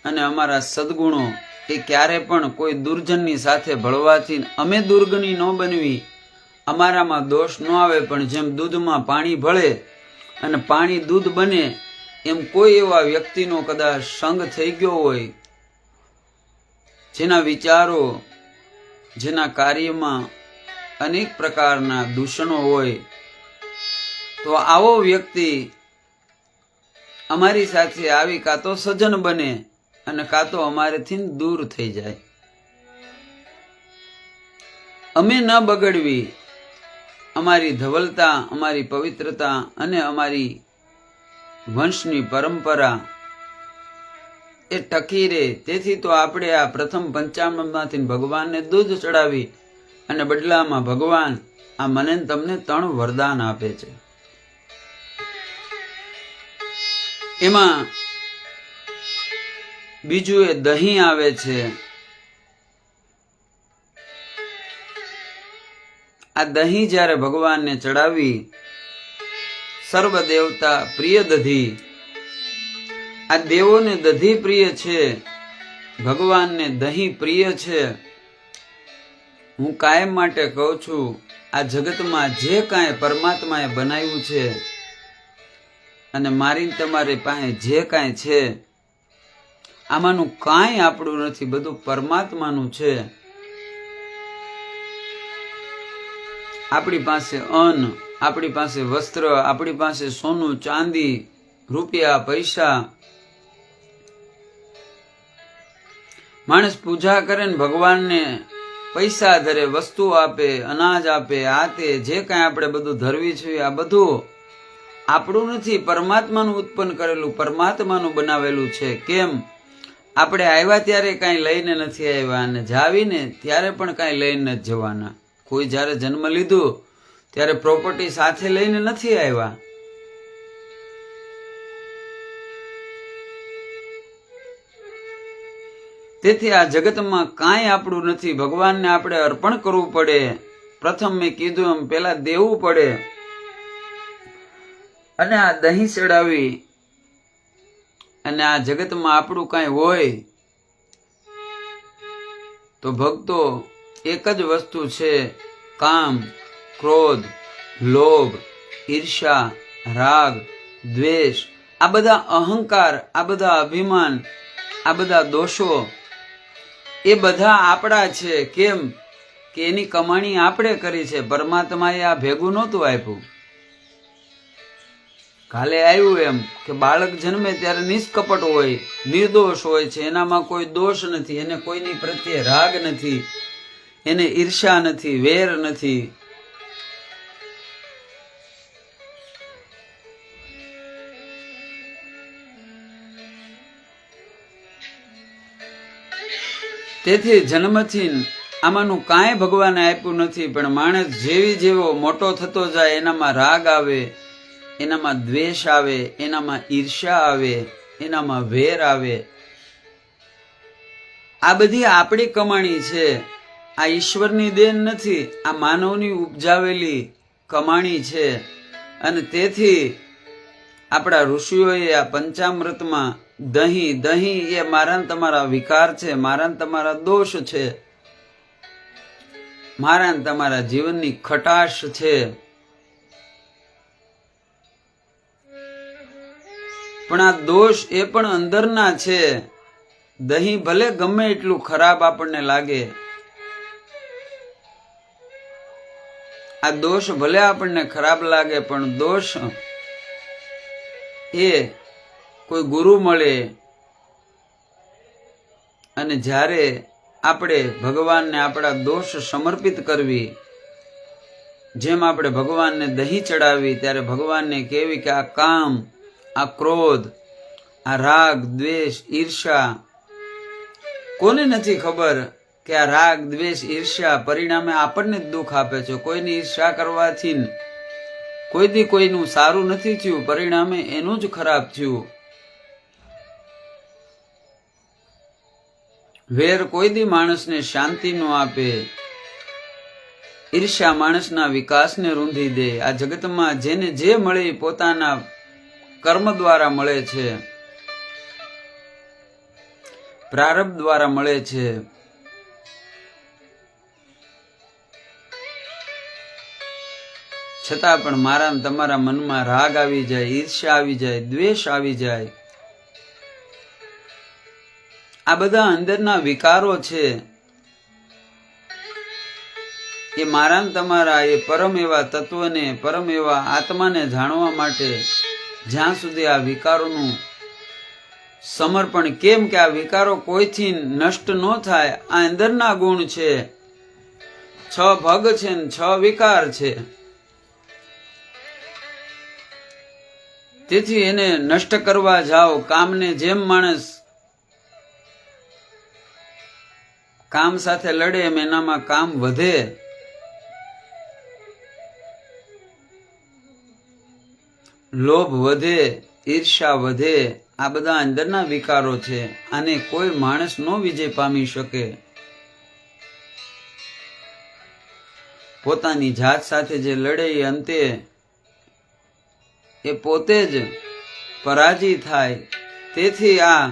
અને અમારા સદગુણો એ ક્યારે પણ કોઈ દુર્જનની સાથે ભળવાથી અમે દુર્ગની ન બનવી, અમારામાં દોષ ન આવે. પણ જેમ દૂધમાં પાણી ભળે અને પાણી દૂધ બને, એમ કોઈ એવા વ્યક્તિનો કદાચ સંગ થઈ ગયો હોય, જેના વિચારો, જેના કાર્યમાં અનેક પ્રકારના દૂષણો હોય, તો આવો વ્યક્તિ અમારી સાથે આવી કાં તો સજ્જન બને અને કાં તો અમારેથી દૂર થઈ જાય. અમે ન બગડવી, અમારી ધવલતા, અમારી પવિત્રતા અને અમારી વંશની પરંપરા એ ટકી રહે. તેથી તો આપણે આ પ્રથમ પંચામૃતમાંથી ભગવાનને દૂધ ચડાવી અને બદલામાં ભગવાન આ મને તમને 3 વરદાન આપે છે. એમાં બીજું એ દહીં આવે છે, આ દહીં જ્યારે ભગવાનને ચડાવી, સર્વ દેવતા પ્રિય દધી, આ દેવોને દધી પ્રિય છે, ભગવાનને દહીં પ્રિય છે. હું કાયમ માટે કહું છું, આ જગતમાં જે કાંઈ પરમાત્માએ બનાવ્યું છે અને મારી તમારી પાસે જે કાંઈ છે, આમાંનું કાંઈ આપણું નથી, બધું પરમાત્માનું છે. આપણી પાસે અન્ન, આપણી પાસે વસ્ત્ર, આપણી પાસે સોનું ચાંદી રૂપિયા પૈસા, માણસ પૂજા કરે ને ભગવાનને પૈસા ધરે, વસ્તુ આપે, અનાજ આપે, આ તે જે કાંઈ આપણે બધું ધરવી છે, આ બધું આપણું નથી, પરમાત્માનું ઉત્પન્ન કરેલું, પરમાત્માનું બનાવેલું છે. કેમ? આપણે આવ્યા ત્યારે કાંઈ લઈને નથી આવ્યા અને જાવીને ત્યારે પણ કાંઈ લઈને નથી જવાના. કોઈ જ્યારે જન્મ લીધું ત્યારે પ્રોપર્ટી સાથે લઈને નથી આવ્યા. તેથી આ જગતમાં કાંઈ આપણું નથી, ભગવાનને આપણે અર્પણ કરવું પડે. પ્રથમ મેં કીધું એમ પેલા દેવું પડે. અને આ દહીં ચડાવી અને આ જગતમાં આપણું કાંઈ હોય તો ભક્તો એક જ વસ્તુ છે, કામ, ક્રોધ, લોભ, ઈર્ષા, રાગ, દ્વેષ, આ બધા અહંકાર, આ બધા અભિમાન, આ બધા દોષો એ બધા આપણા છે. કેમ કે એની કમાણી આપણે કરી છે, પરમાત્માએ આ ભેગું નહોતું આપ્યું. કાલે આવ્યું એમ કે બાળક જન્મે ત્યારે નિષ્કપટ હોય, નિર્દોષ હોય છે, એનામાં કોઈ દોષ નથી, એને કોઈની પ્રત્યે રાગ નથી, એને ઈર્ષા નથી, વેર નથી. તેથી જન્મથી આમાંનું કાંઈ ભગવાને આપ્યું નથી. પણ માણસ જેવી જેવો મોટો થતો જાય એનામાં રાગ આવે, એનામાં દ્વેષ આવે, એનામાં ઈર્ષા આવે, એનામાં વેર આવે. આ બધી આપણી કમાણી છે, આ ઈશ્વરની દેન નથી, આ માનવની ઉપજાવેલી કમાણી છે. અને તેથી આપણા ઋષિઓએ આ પંચામૃતમાં દહીં, દહીં એ મારા ને તમારા વિકાર છે, મારા ને તમારા દોષ છે, મારા ને તમારા જીવનની ખટાશ છે. પણ આ દોષ એ પણ અંદરના છે. દહીં ભલે ગમે એટલું ખરાબ આપણને લાગે, આ દોષ ભલે આપણને ખરાબ લાગે, પણ દોષ એ કોઈ ગુરુ મળે અને જ્યારે આપણે ભગવાનને આપણા દોષ સમર્પિત કરવી, જેમ આપણે ભગવાનને દહીં ચડાવી ત્યારે ભગવાનને કહેવી કે આ કામ, આ ક્રોધ, આ રાગ, દ્વેષ, ઈર્ષા, કોને નથી ખબર કે આ રાગ, દ્વેષ, ઈર્ષા પરિણામે આપણને જ દુઃખ આપે છે. કોઈની ઈર્ષા કરવાથી કોઈ દી કોઈનું સારું નથી થયું, પરિણામે એનું જ ખરાબ થયું. વેર કોઈ દી માણસને શાંતિ ન આપે, ઈર્ષા માણસના વિકાસને રૂંધી દે. આ જગતમાં જેને જે મળે એ પોતાના કર્મ દ્વારા મળે છે, પ્રારબ્ધ દ્વારા મળે છે. છતાં પણ મારા તમારા મનમાં રાગ આવી જાય, ઈર્ષા આવી જાય, દ્વેષ આવી જાય. આ બધા અંદરના વિકારો છે. એ મારા તમારા એ પરમ એવા તત્વને, પરમ એવા આત્માને જાણવા માટે જ્યાં સુધી આ વિકારોનું સમર્પણ, કેમ કે આ વિકારો કોઈથી નષ્ટ ન થાય, આ અંદરના ગુણ છે. 6 ભગ છે ને 6 વિકાર છે. તેથી એને નષ્ટ કરવા જાઓ. કામને જેમ માણસ કામ સાથે લડે એમ એનામાં કામ વધે. લોભ વધે, ઈર્ષા વધે. આ બધા અંદરના વિકારો છે. આને કોઈ માણસ નો વિજય પામી શકે. પોતાની જાત સાથે જે લડે એ અંતે એ પોતે જ પરાજય થાય. તેથી આ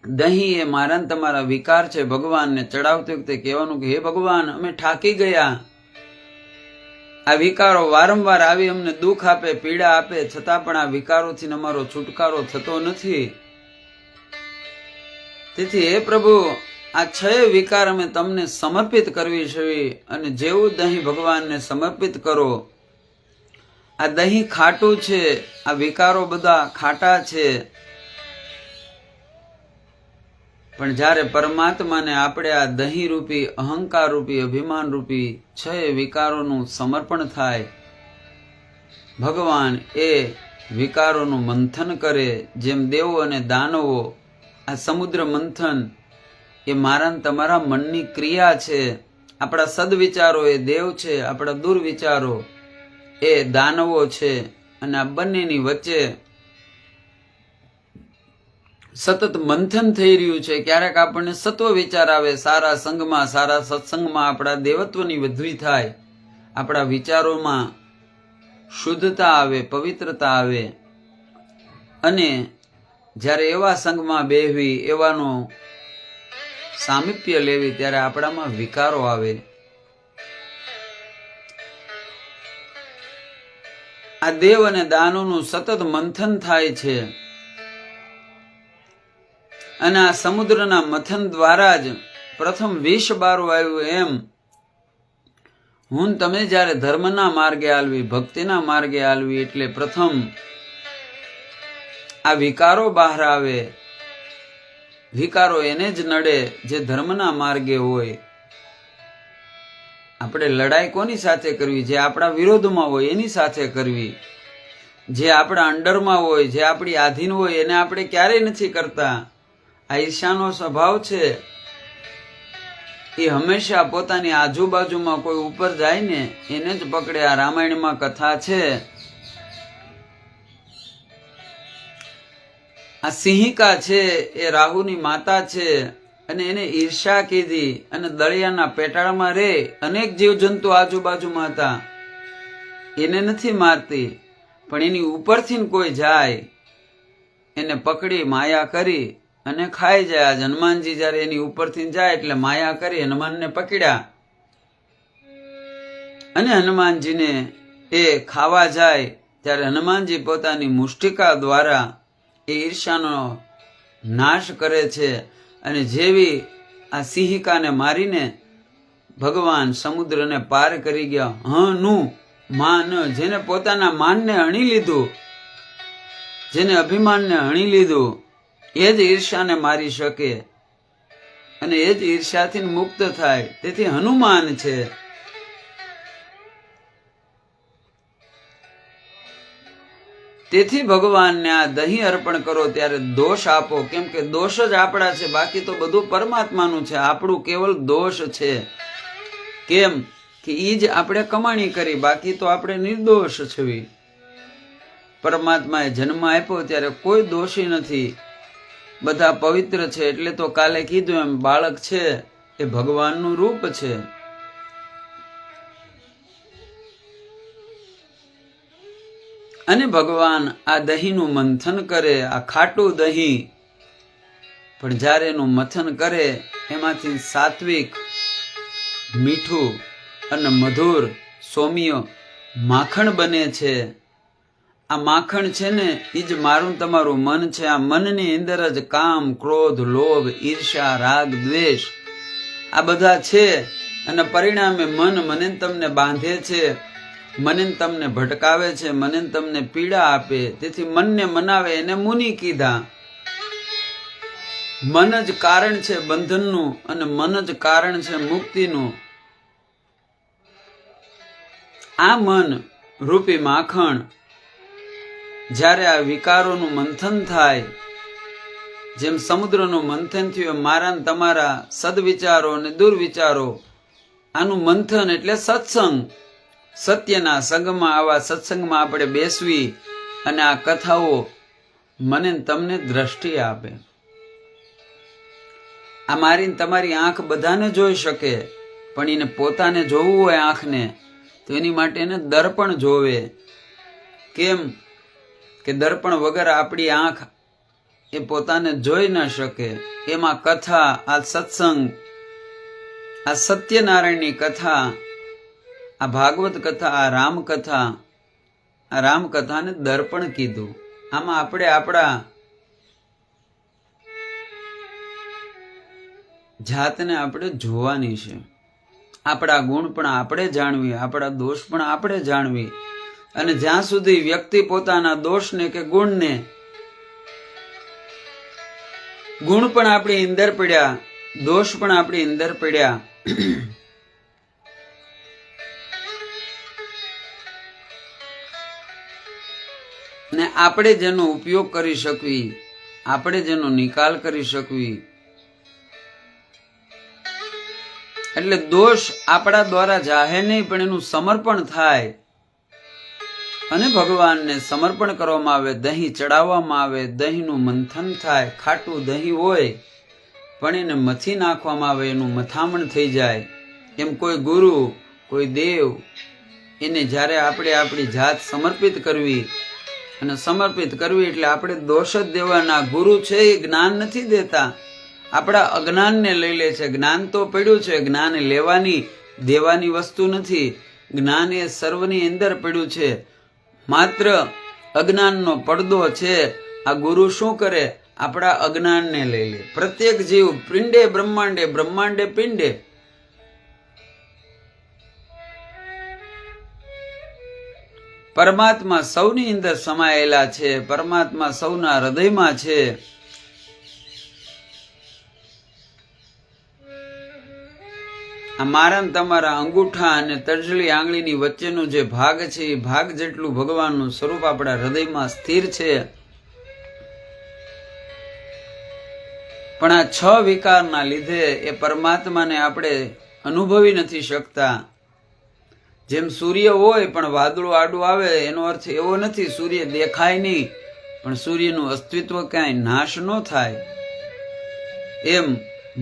દહીં એ મારા ને તમારા વિકાર છે. ભગવાનને ચડાવતી વખતે કહેવાનું કે હે ભગવાન, અમે ઠાકી ગયા. આ વિકારો વારંવાર આવી અમને દુઃખ આપે, પીડા આપે, છતાં પણ આ વિકારોથી અમારો છુટકારો થતો નથી. તેથી હે પ્રભુ, આ 6 વિકાર અમે તમને સમર્પિત કરવી છે. અને જેવું દહીં ભગવાનને સમર્પિત કરો. આ દહીં ખાટું છે, આ વિકારો બધા ખાટા છે, પણ જ્યારે પરમાત્માને આપણે આ દહીં રૂપી, અહંકાર રૂપી, અભિમાન રૂપી 6 વિકારોનું સમર્પણ થાય, ભગવાન એ વિકારોનું મંથન કરે. જેમ દેવો અને દાનવો આ સમુદ્ર મંથન એ મારા ને તમારા મનની ક્રિયા છે. આપણા સદવિચારો એ દેવ છે, આપણા દુર્વિચારો એ દાનવો છે. અને આ બંનેની વચ્ચે સતત મંથન થઈ રહ્યું છે. ક્યારેક આપણને સત્વ વિચાર આવે, સારા સંગમાં, સારા સત્સંગમાં આપણા દેવત્વની વૃદ્ધિ થાય, આપણા વિચારોમાં શુદ્ધતા આવે, પવિત્રતા આવે. અને જ્યારે એવા સંગમાં બેહવી, એવાનો સામીપ્ય લેવી, ત્યારે આપણામાં વિકારો આવે. આ દેવ અને દાનોનું સતત મંથન થાય છે. અને આ સમુદ્રના મથન દ્વારા જ પ્રથમ વિષ બારું આવ્યું. એમ હું તમે જ્યારે ધર્મના માર્ગે આલવી, ભક્તિના માર્ગે આલવી, એટલે પ્રથમ આ વિકારો બહાર આવે. વિકારો એને જ નડે જે ધર્મના માર્ગે હોય. આપણે લડાઈ કોની સાથે કરવી? જે આપણા વિરોધમાં હોય એની સાથે કરવી. જે આપણા અંડરમાં હોય, જે આપણી આધીન હોય, એને આપણે ક્યારેય નથી કરતા. આ ઈર્ષાનો સ્વભાવ છે. એ હંમેશા પોતાની આજુબાજુમાં કોઈ ઉપર જાય ને એને જ પકડે. આ રામાયણમાં કથા છે. આ સિંહિકા છે એ રાહુની માતા છે, અને એને ઈર્ષા કીધી, અને દળિયાના પેટાળમાં રે અનેક જીવજંતુ આજુબાજુમાં હતા. એને નથી મારતી, પણ એની ઉપરથી કોઈ જાય એને પકડી માયા કરી અને ખાઈ જાય. આજ હનુમાનજી જયારે એની ઉપરથી જાય એટલે માયા કરી હનુમાનને પકડ્યા, અને હનુમાનજીને એ ખાવા જાય ત્યારે હનુમાનજી પોતાની મુષ્ટિકા દ્વારા એ ઈર્ષાનો નાશ કરે છે. અને જેવી આ સિંહિકાને મારીને ભગવાન સમુદ્રને પાર કરી ગયા. હનું માન, જેને પોતાના માનને હણી લીધું, જેને અભિમાનને હણી લીધું, એ જ ઈર્ષાને મારી શકે, અને એ જ ઈર્ષાથી મુક્ત થાય. તેથી હનુમાન છે. તેથી ભગવાનને આ દહીં અર્પણ કરો ત્યારે દોષ આપો, કેમ કે દોષ જ આપણા છે, બાકી તો બધું પરમાત્માનું છે. આપણું કેવલ દોષ છે. કેમ કે ઈ જ આપણે કમાણી કરી, બાકી તો આપણે નિર્દોષ છીએ. પરમાત્માએ જન્મ આપ્યો ત્યારે કોઈ દોષી નથી, બધા પવિત્ર છે. એટલે તો કાલે કીધું એમ, બાળક છે એ ભગવાનનું રૂપ છે. અને ભગવાન આ દહીંનું મંથન કરે, આ ખાટું દહીં, પણ જ્યારે એનું મંથન કરે એમાંથી સાત્વિક, મીઠું અને મધુર સૌમ્ય માખણ બને છે. આ માખણ છે ને એ જ મારું તમારું મન છે. આ મનની અંદર જ કામ, ક્રોધ, લોભ, ઈર્ષા, રાગ, દ્વેષ આ બધા છે. અને પરિણામે મન મને તમને બાંધે છે, મને તમને ભટકાવે છે, મને તમને પીડા આપે. તેથી મનને મનાવે એને મુનિ કીધા. મન જ કારણ છે બંધનનું, અને મન જ કારણ છે મુક્તિનું. આ મન રૂપી માખણ જ્યારે આ વિકારોનું મંથન થાય, જેમ સમુદ્રનું મંથન થયું, મારા તમારા સદવિચારો અને દુર્વિચારો, આનું મંથન એટલે સત્સંગ. સત્યના સંગમાં, આવા સત્સંગમાં આપણે બેસવી, અને આ કથાઓ મને તમને દ્રષ્ટિ આપે. આ મારી તમારી આંખ બધાને જોઈ શકે, પણ એને પોતાને જોવું હોય આંખને તો એની માટે એને દર્પણ જોવે. કેમ કે દર્પણ વગર આપણી આંખ એ પોતાને જોઈ ન શકે. એમાં કથા, આ સત્સંગ, આ સત્યનારાયણની કથા, આ ભાગવત કથા, આ રામકથાને દર્પણ કીધું. આમાં આપણે આપણા જાતને આપણે જોવાની છે. આપણા ગુણ પણ આપણે જાણવી, આપણા દોષ પણ આપણે જાણવી. અને જ્યાં સુધી વ્યક્તિ પોતાના દોષને કે ગુણને, ગુણ પણ આપણી અંદર પડ્યા, દોષ પણ આપણી અંદર પડ્યા, ને આપણે જેનો ઉપયોગ કરી શકવી, આપણે જેનો નિકાલ કરી શકવી, એટલે દોષ આપણા દ્વારા જાહે નહીં પણ એનું સમર્પણ થાય અને ભગવાનને સમર્પણ કરવામાં આવે, દહીં ચડાવવામાં આવે, દહીંનું મંથન થાય. ખાટું દહીં હોય પણ એને મથી નાખવામાં આવે, એનું મથામણ થઈ જાય. એમ કોઈ ગુરુ, કોઈ દેવ, એને જ્યારે આપણે આપણી જાત સમર્પિત કરવી, અને સમર્પિત કરવી એટલે આપણે દોષ જ દેવાના. ગુરુ છે એ જ્ઞાન નથી દેતા, આપણા અજ્ઞાનને લઈ લે છે. જ્ઞાન તો પડ્યું છે, જ્ઞાન લેવાની દેવાની વસ્તુ નથી. જ્ઞાન એ સર્વની અંદર પડ્યું છે, માત્ર અજ્ઞાનનો પડદો છે. આ ગુરુ શું કરે? આપણા અજ્ઞાનને લઈ લે. પ્રત્યેક જીવ પિંડે બ્રહ્માંડે, બ્રહ્માંડે પિંડે. પરમાત્મા સૌની અંદર સમાયેલા છે, પરમાત્મા સૌના હૃદયમાં છે. આ મારા ને તમારા અંગૂઠા અને તર્જળી આંગળીની વચ્ચેનો જે ભાગ છે એ ભાગ જેટલું ભગવાનનું સ્વરૂપ આપણા હૃદયમાં સ્થિર છે. પણ આ 6 વિકારના લીધે એ પરમાત્માને આપણે અનુભવી નથી શકતા. જેમ સૂર્ય હોય પણ વાદળું આડું આવે એનો અર્થ એવો નથી સૂર્ય દેખાય નહીં, પણ સૂર્યનું અસ્તિત્વ ક્યાંય નાશ ન થાય. એમ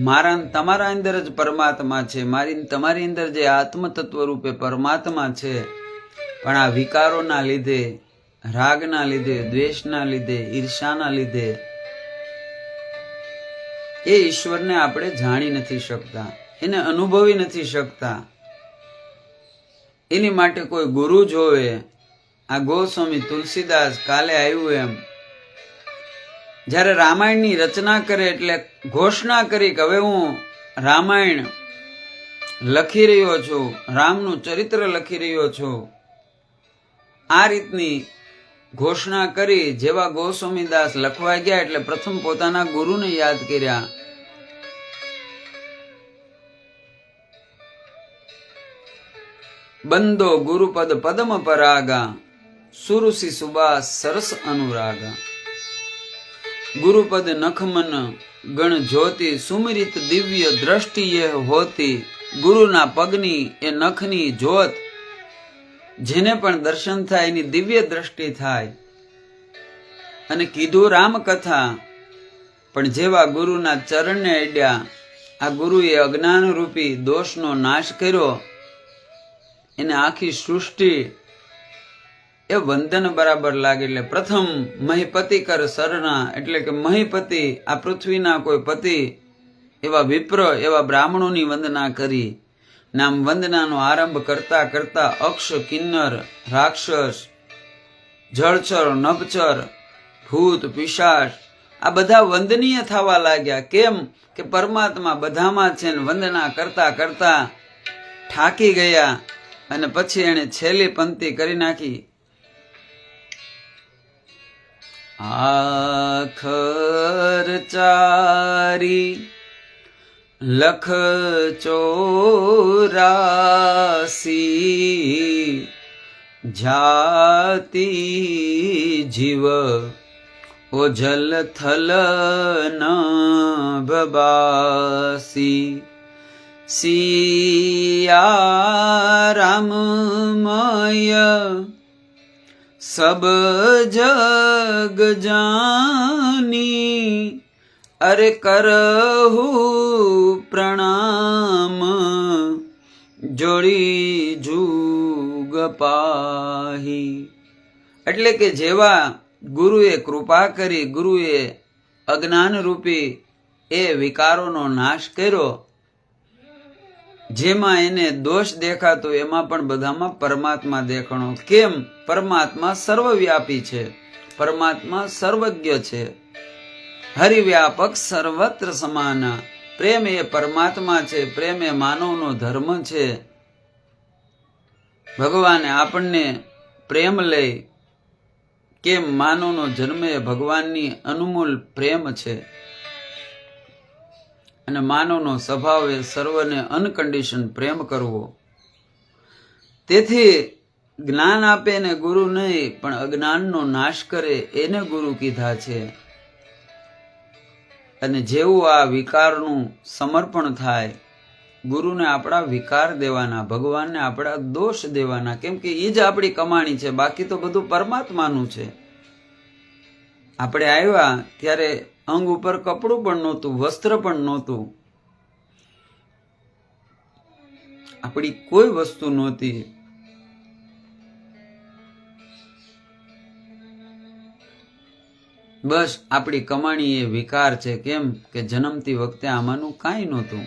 મારા તમારા અંદર જ પરમાત્મા છે, મારી તમારી અંદર જે આત્મ તત્વ રૂપે પરમાત્મા છે. પણ આ વિકારોના લીધે, રાગના લીધે, દ્વેષના લીધે, ઈર્ષાના લીધે એ ઈશ્વરને આપણે જાણી નથી શકતા, એને અનુભવી નથી શકતા. એની માટે કોઈ ગુરુ જોવે. આ ગોસ્વામી તુલસીદાસ કાલે આવ્યું એમ જ્યારે રામાયણની રચના કરે એટલે ઘોષણા કરી કે હવે હું રામાયણ લખી રહ્યો છું, રામનું ચરિત્ર લખી રહ્યો છું. આ રીતની ઘોષણા કરી. જેવા ગોસ્વામીદાસ લખવા ગયા એટલે પ્રથમ પોતાના ગુરુને યાદ કર્યા. બંદો ગુરુપદ પદમ પરાગા, સુરુષિ સુબાસ સરસ અનુરાગા. ગુરુપદ નખમન ગણ જ્યોતિ, સુમિરિત દિવ્ય દ્રષ્ટિ એ હોતી. ગુરુના પગની એ નખની જ્યોત જેને પણ દર્શન થાય એની દિવ્ય દ્રષ્ટિ થાય. અને કીધું રામકથા. પણ જેવા ગુરુના ચરણને અડ્યા, આ ગુરુએ અજ્ઞાન રૂપી દોષનો નાશ કર્યો. એને આખી સૃષ્ટિ એ વંદન બરાબર લાગે. એટલે પ્રથમ મહિપતિ કર શરણા, એટલે કે મહિપતિ આ પૃથ્વીના કોઈ પતિ એવા વિપ્ર, એવા બ્રાહ્મણોની વંદના કરી. નામ વંદનાનો આરંભ કરતા કરતા અક્ષ, કિન્નર, રાક્ષસ, જળચર, નભચર, ભૂત, પિશાચ આ બધા વંદનીય થવા લાગ્યા. કેમ કે પરમાત્મા બધામાં છે. વંદના કરતા કરતા થાકી ગયા અને પછી એને છેલ્લી પંક્તિ કરી નાખી. આખર ચારી લખ 84 જાતિ જીવ ઓજલ થલ નભબાસી. સિયા રામમય સબ જગ જાની, અરે કરહુ પ્રણામ જોડી જુગ પાહી. એટલે કે જેવા ગુરુએ કૃપા કરી, ગુરુએ અજ્ઞાન રૂપી એ વિકારોનો નાશ કર્યો, જેમાં એને દોષ દેખાતો એમાં પણ બધામાં પરમાત્મા દેખાણો. કેમ? પરમાત્મા સર્વવ્યાપી છે, પરમાત્મા સર્વજ્ઞ છે, હરિવ્યાપક સર્વત્ર સમાન. પ્રેમ એ પરમાત્મા છે, પ્રેમ એ માનવનો ધર્મ છે. ભગવાને આપણને પ્રેમ લઈ, કેમ? માનવનો જન્મ એ ભગવાનની અનમોલ પ્રેમ છે અને માનવનો સ્વભાવ એ સર્વને અનકન્ડિશન પ્રેમ કરવો. તેથી જ્ઞાન આપે ને ગુરુ નહીં, પણ અજ્ઞાનનો નાશ કરે એને ગુરુ કીધા છે. અને જેવું આ વિકારનું સમર્પણ થાય, ગુરુને આપણા વિકાર દેવાના, ભગવાનને આપણા દોષ દેવાના, કેમ કે એ જ આપણી કમાણી છે, બાકી તો બધું પરમાત્માનું છે. આપણે આવ્યા ત્યારે અંગ ઉપર કપડું પણ નહોતું, વસ્ત્ર પણ નહોતું, આપણી કોઈ વસ્તુ નહોતી. બસ આપણી કમાણી એ વિકાર છે. કેમ કે જન્મતી વખતે આમાંનું કાંઈ નહોતું.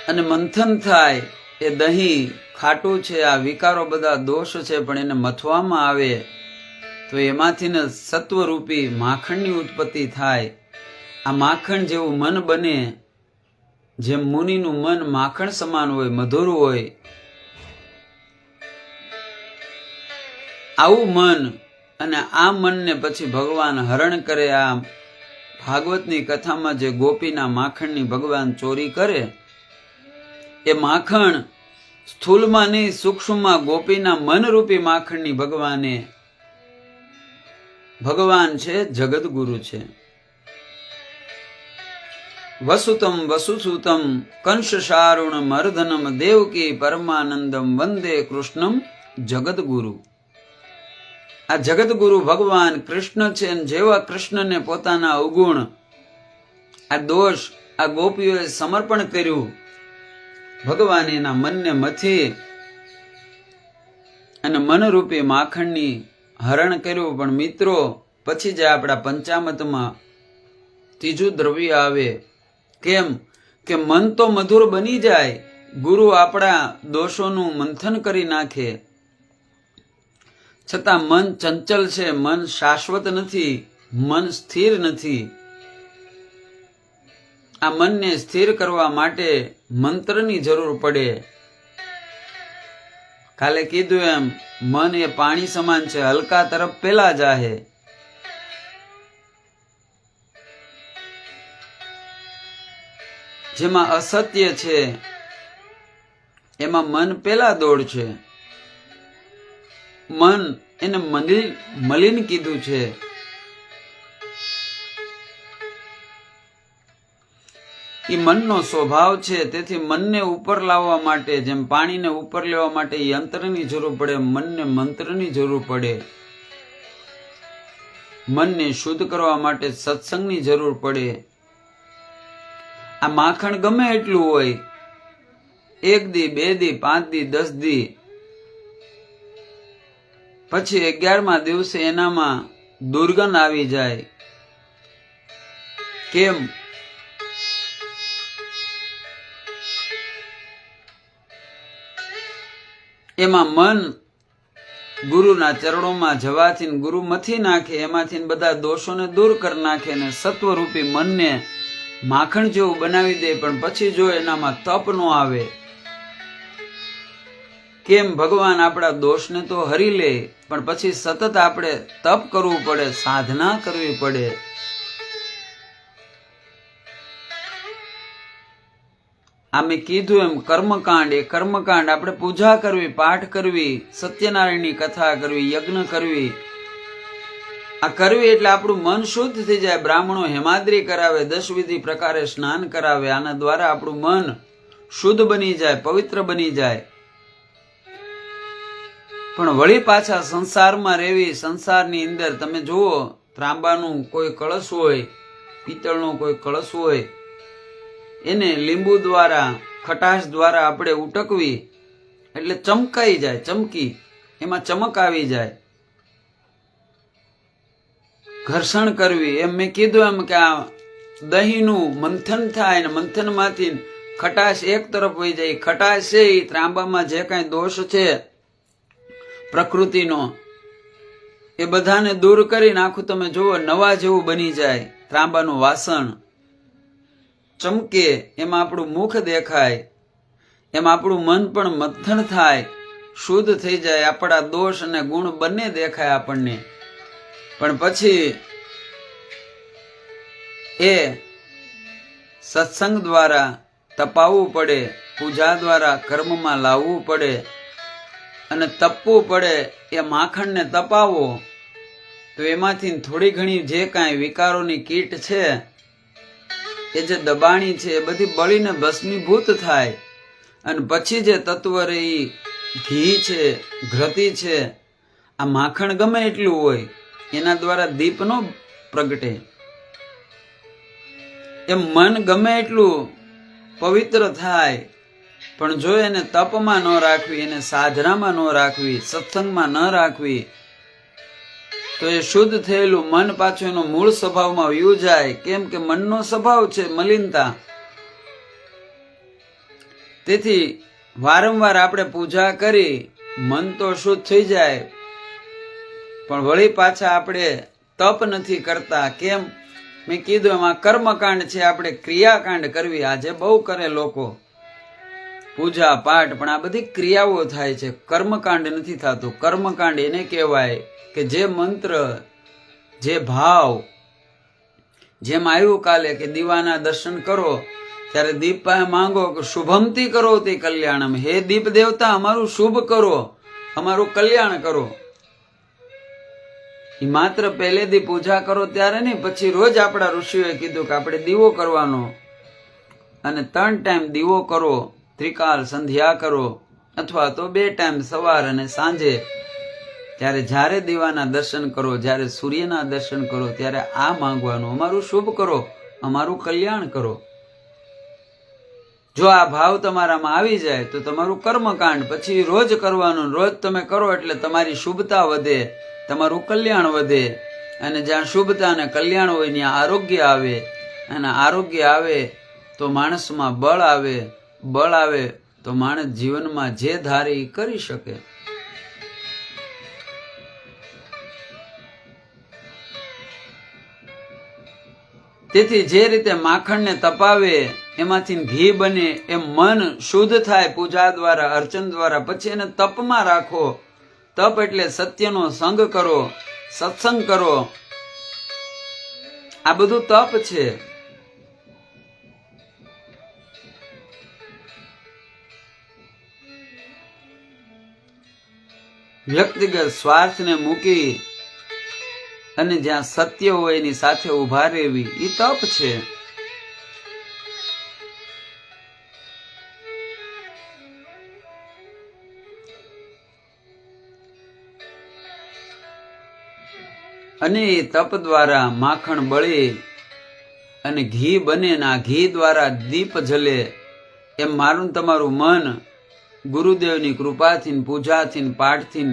અને મંથન થાય એ દહીં ખાટું છે, આ વિકારો બધા દોષ છે, પણ એને મથવામાં આવે તો એમાંથી ને સત્વરૂપી માખણની ઉત્પત્તિ થાય. આ માખણ જેવું મન બને, જેમ મુનિનું મન માખણ સમાન હોય, મધુર હોય, આવું મન. અને આ મનને પછી ભગવાન હરણ કરે. આ ભાગવતની કથામાં જે ગોપીના માખણની ભગવાન ચોરી કરે, એ માખણ સ્થૂલમાં નહીં, સૂક્ષ્મમાં ગોપીના મનરૂપી માખણની ભગવાન છે, જગદગુરુ છે. વસુતમ વસુસુતમ કંસશારુણ મર્દનમ દેવકી પરમાનંદમ વંદે કૃષ્ણમ જગદગુરુ. આ જગદગુરુ ભગવાન કૃષ્ણ છે. જેવા કૃષ્ણને પોતાના અવગુણ, આ દોષ આ ગોપીઓએ સમર્પણ કર્યું, ભગવાન એના મનને મથી અને મનરૂપી માખણની હરણ કર્યું. પણ મિત્રો, પછી જે આપણા પંચામતમાં ત્રીજું દ્રવ્ય આવે. કેમ કે મન તો મધુર બની જાય, ગુરુ આપણા દોષોનું મંથન કરી નાખે, છતાં મન ચંચલ છે, મન શાશ્વત નથી, મન સ્થિર નથી. આ મનને સ્થિર કરવા માટે મંત્રની જરૂર પડે. કાલે કીધું એમ, મન એ પાણી સમાન છે, હલકા તરફ પેલા જાહે. જેમાં અસત્ય છે એમાં મન પેલા દોડ છે. મન એને મલિન કીધું છે. એ મનનો સ્વભાવ છે. તેથી મનને ઉપર લાવવા માટે, જેમ પાણીને ઉપર લેવા માટે યંત્રની જરૂર પડે, મનને મંત્રની જરૂર પડે. મનને શુદ્ધ કરવા માટે સત્સંગની જરૂર પડે. આ માખણ ગમે એટલું હોય, 1 દી 2 દી 5 દી 10 દી, પછી 11મા દિવસે એનામાં દુર્ગંધ આવી જાય. કેમ? એમાં મન ગુરુના ચરણોમાં જવાથી ગુરુ મથી નાખે, એમાંથી બધા દોષોને દૂર કરી નાખે ને સત્વરૂપી મનને માખણ જેવું બનાવી દે. પણ પછી જો એનામાં તપ ન આવે, કેમ? ભગવાન આપણા દોષને તો હરી લે, પણ પછી સતત આપણે તપ કરવું પડે, સાધના કરવી પડે. આ મેં કીધું એમ કર્મકાંડ, એ કર્મકાંડ આપણે પૂજા કરવી, પાઠ કરવી, સત્યનારાયણની કથા કરવી, યજ્ઞ કરવી. આ કરવી એટલે આપણું મન શુદ્ધ થઈ જાય. બ્રાહ્મણો હેમાદ્રી કરાવે, 10 વિધિ પ્રકારે સ્નાન કરાવે. આના દ્વારા આપણું મન શુદ્ધ બની જાય, પવિત્ર બની જાય. પણ વળી પાછા સંસારમાં રહેવી. સંસારની અંદર તમે જુઓ, ત્રાંબાનું કોઈ કળશ હોય, પિત્તળનો કોઈ કળશ હોય, એને લીંબુ દ્વારા, ખટાશ દ્વારા આપણે ઉટકવી એટલે ચમકાઈ જાય, ચમકી એમાં ચમક આવી જાય. ઘર્ષણ કરવી, એમ મેં કીધું એમ કે આ દહીંનું મંથન થાય ને મંથનમાંથી ખટાશ એક તરફ વહી જાય. ખટાશ છે એ ત્રાંબામાં જે કાંઈ દોષ છે પ્રકૃતિનો એ બધાને દૂર કરી નાખું. તમે જુઓ નવા જેવું બની જાય. ત્રાંબાનું વાસણ ચમકે, એમાં આપણું મુખ દેખાય, એમાં આપણું મન પણ મંથન થાય, શુદ્ધ થઈ જાય. આપણા દોષ અને ગુણ બંને દેખાય આપણને. પણ પછી એ સત્સંગ દ્વારા તપાવવું પડે, પૂજા દ્વારા કર્મમાં લાવવું પડે અને તપવું પડે. એ માખણને તપાવો તો એમાંથી થોડી ઘણી જે કાંઈ વિકારોની કીટ છે, એ જે દબાણી છે, એ બધી બળીને ભસ્મીભૂત થાય. અને પછી જે તત્વ રહી ઘી છે, ઘૃતિ છે, આ માખણ ગમે એટલું હોય એના દ્વારા દીપ નો પ્રગટે. એમ મન ગમે એટલું પવિત્ર થાય, પણ જો એને તપમાં ન રાખવી, એને સાધનામાં ન રાખવી, સત્સંગમાં ન રાખવી, તો એ શુદ્ધ થયેલું મન પાછું એનો મૂળ સ્વભાવમાં વયું જાય. કેમ કે મનનો સ્વભાવ છે મલિનતા. તેથી વારંવાર આપણે પૂજા કરી મન તો શુદ્ધ થઈ જાય, પણ વળી પાછા આપણે તપ નથી કરતા. કેમ? મેં કીધું એમાં કર્મકાંડ છે, આપણે ક્રિયાકાંડ કરવી. આજે બહુ કરે લોકો પૂજા પાઠ, પણ આ બધી ક્રિયાઓ થાય છે, કર્મકાંડ નથી થતું. કર્મકાંડ એને કહેવાય કે જે મંત્ર, જે ભાવ, જેમ આવ્યું કાલે કે દીવાના દર્શન કરો ત્યારે દીપ પાસે માંગો કે શુભમતી કરો તે કલ્યાણમ. હે દીપ દેવતા, અમારું શુભ કરો, અમારું કલ્યાણ કરો. એ માત્ર પહેલેથી પૂજા કરો ત્યારે નહીં, પછી રોજ આપણા ઋષિઓએ કીધું કે આપણે દીવો કરવાનો, અને 3 ટાઈમ દીવો કરો, ત્રિકાલ સંધ્યા કરો, અથવા તો 2 ટાઈમ સવાર અને સાંજે. ત્યારે જ્યારે દીવાના દર્શન કરો, જ્યારે સૂર્યના દર્શન કરો, ત્યારે આ માંગવાનું, અમારું શુભ કરો, અમારું કલ્યાણ કરો. જો આ ભાવ તમારામાં આવી જાય તો તમારું કર્મકાંડ પછી રોજ કરવાનું. રોજ તમે કરો એટલે તમારી શુભતા વધે, તમારું કલ્યાણ વધે. અને જ્યાં શુભતા અને કલ્યાણ હોય ત્યાં આરોગ્ય આવે, અને આરોગ્ય આવે તો માણસમાં બળ આવે, બળ આવે તો માણસ જીવનમાં જે ધારે એ કરી શકે. તેથી જે રીતે માખણને તપાવે એમાંથી ઘી બને, એમ મન શુદ્ધ થાય પૂજા દ્વારા, અર્ચન દ્વારા. પછી એને તપમાં રાખો. તપ એટલે સત્યનો સંગ કરો, સત્સંગ કરો. આ બધું તપ છે. વ્યક્તિગત સ્વાર્થને મૂકી અને જ્યાં સત્ય હોય એની સાથે ઉભા રહેવી, એ તપ છે. અને એ તપ દ્વારા માખણ બળે અને ઘી બને, ને આ ઘી દ્વારા દીપ જલે. એમ મારું તમારું મન ગુરુદેવની કૃપાથી, પૂજાથી, પાઠથી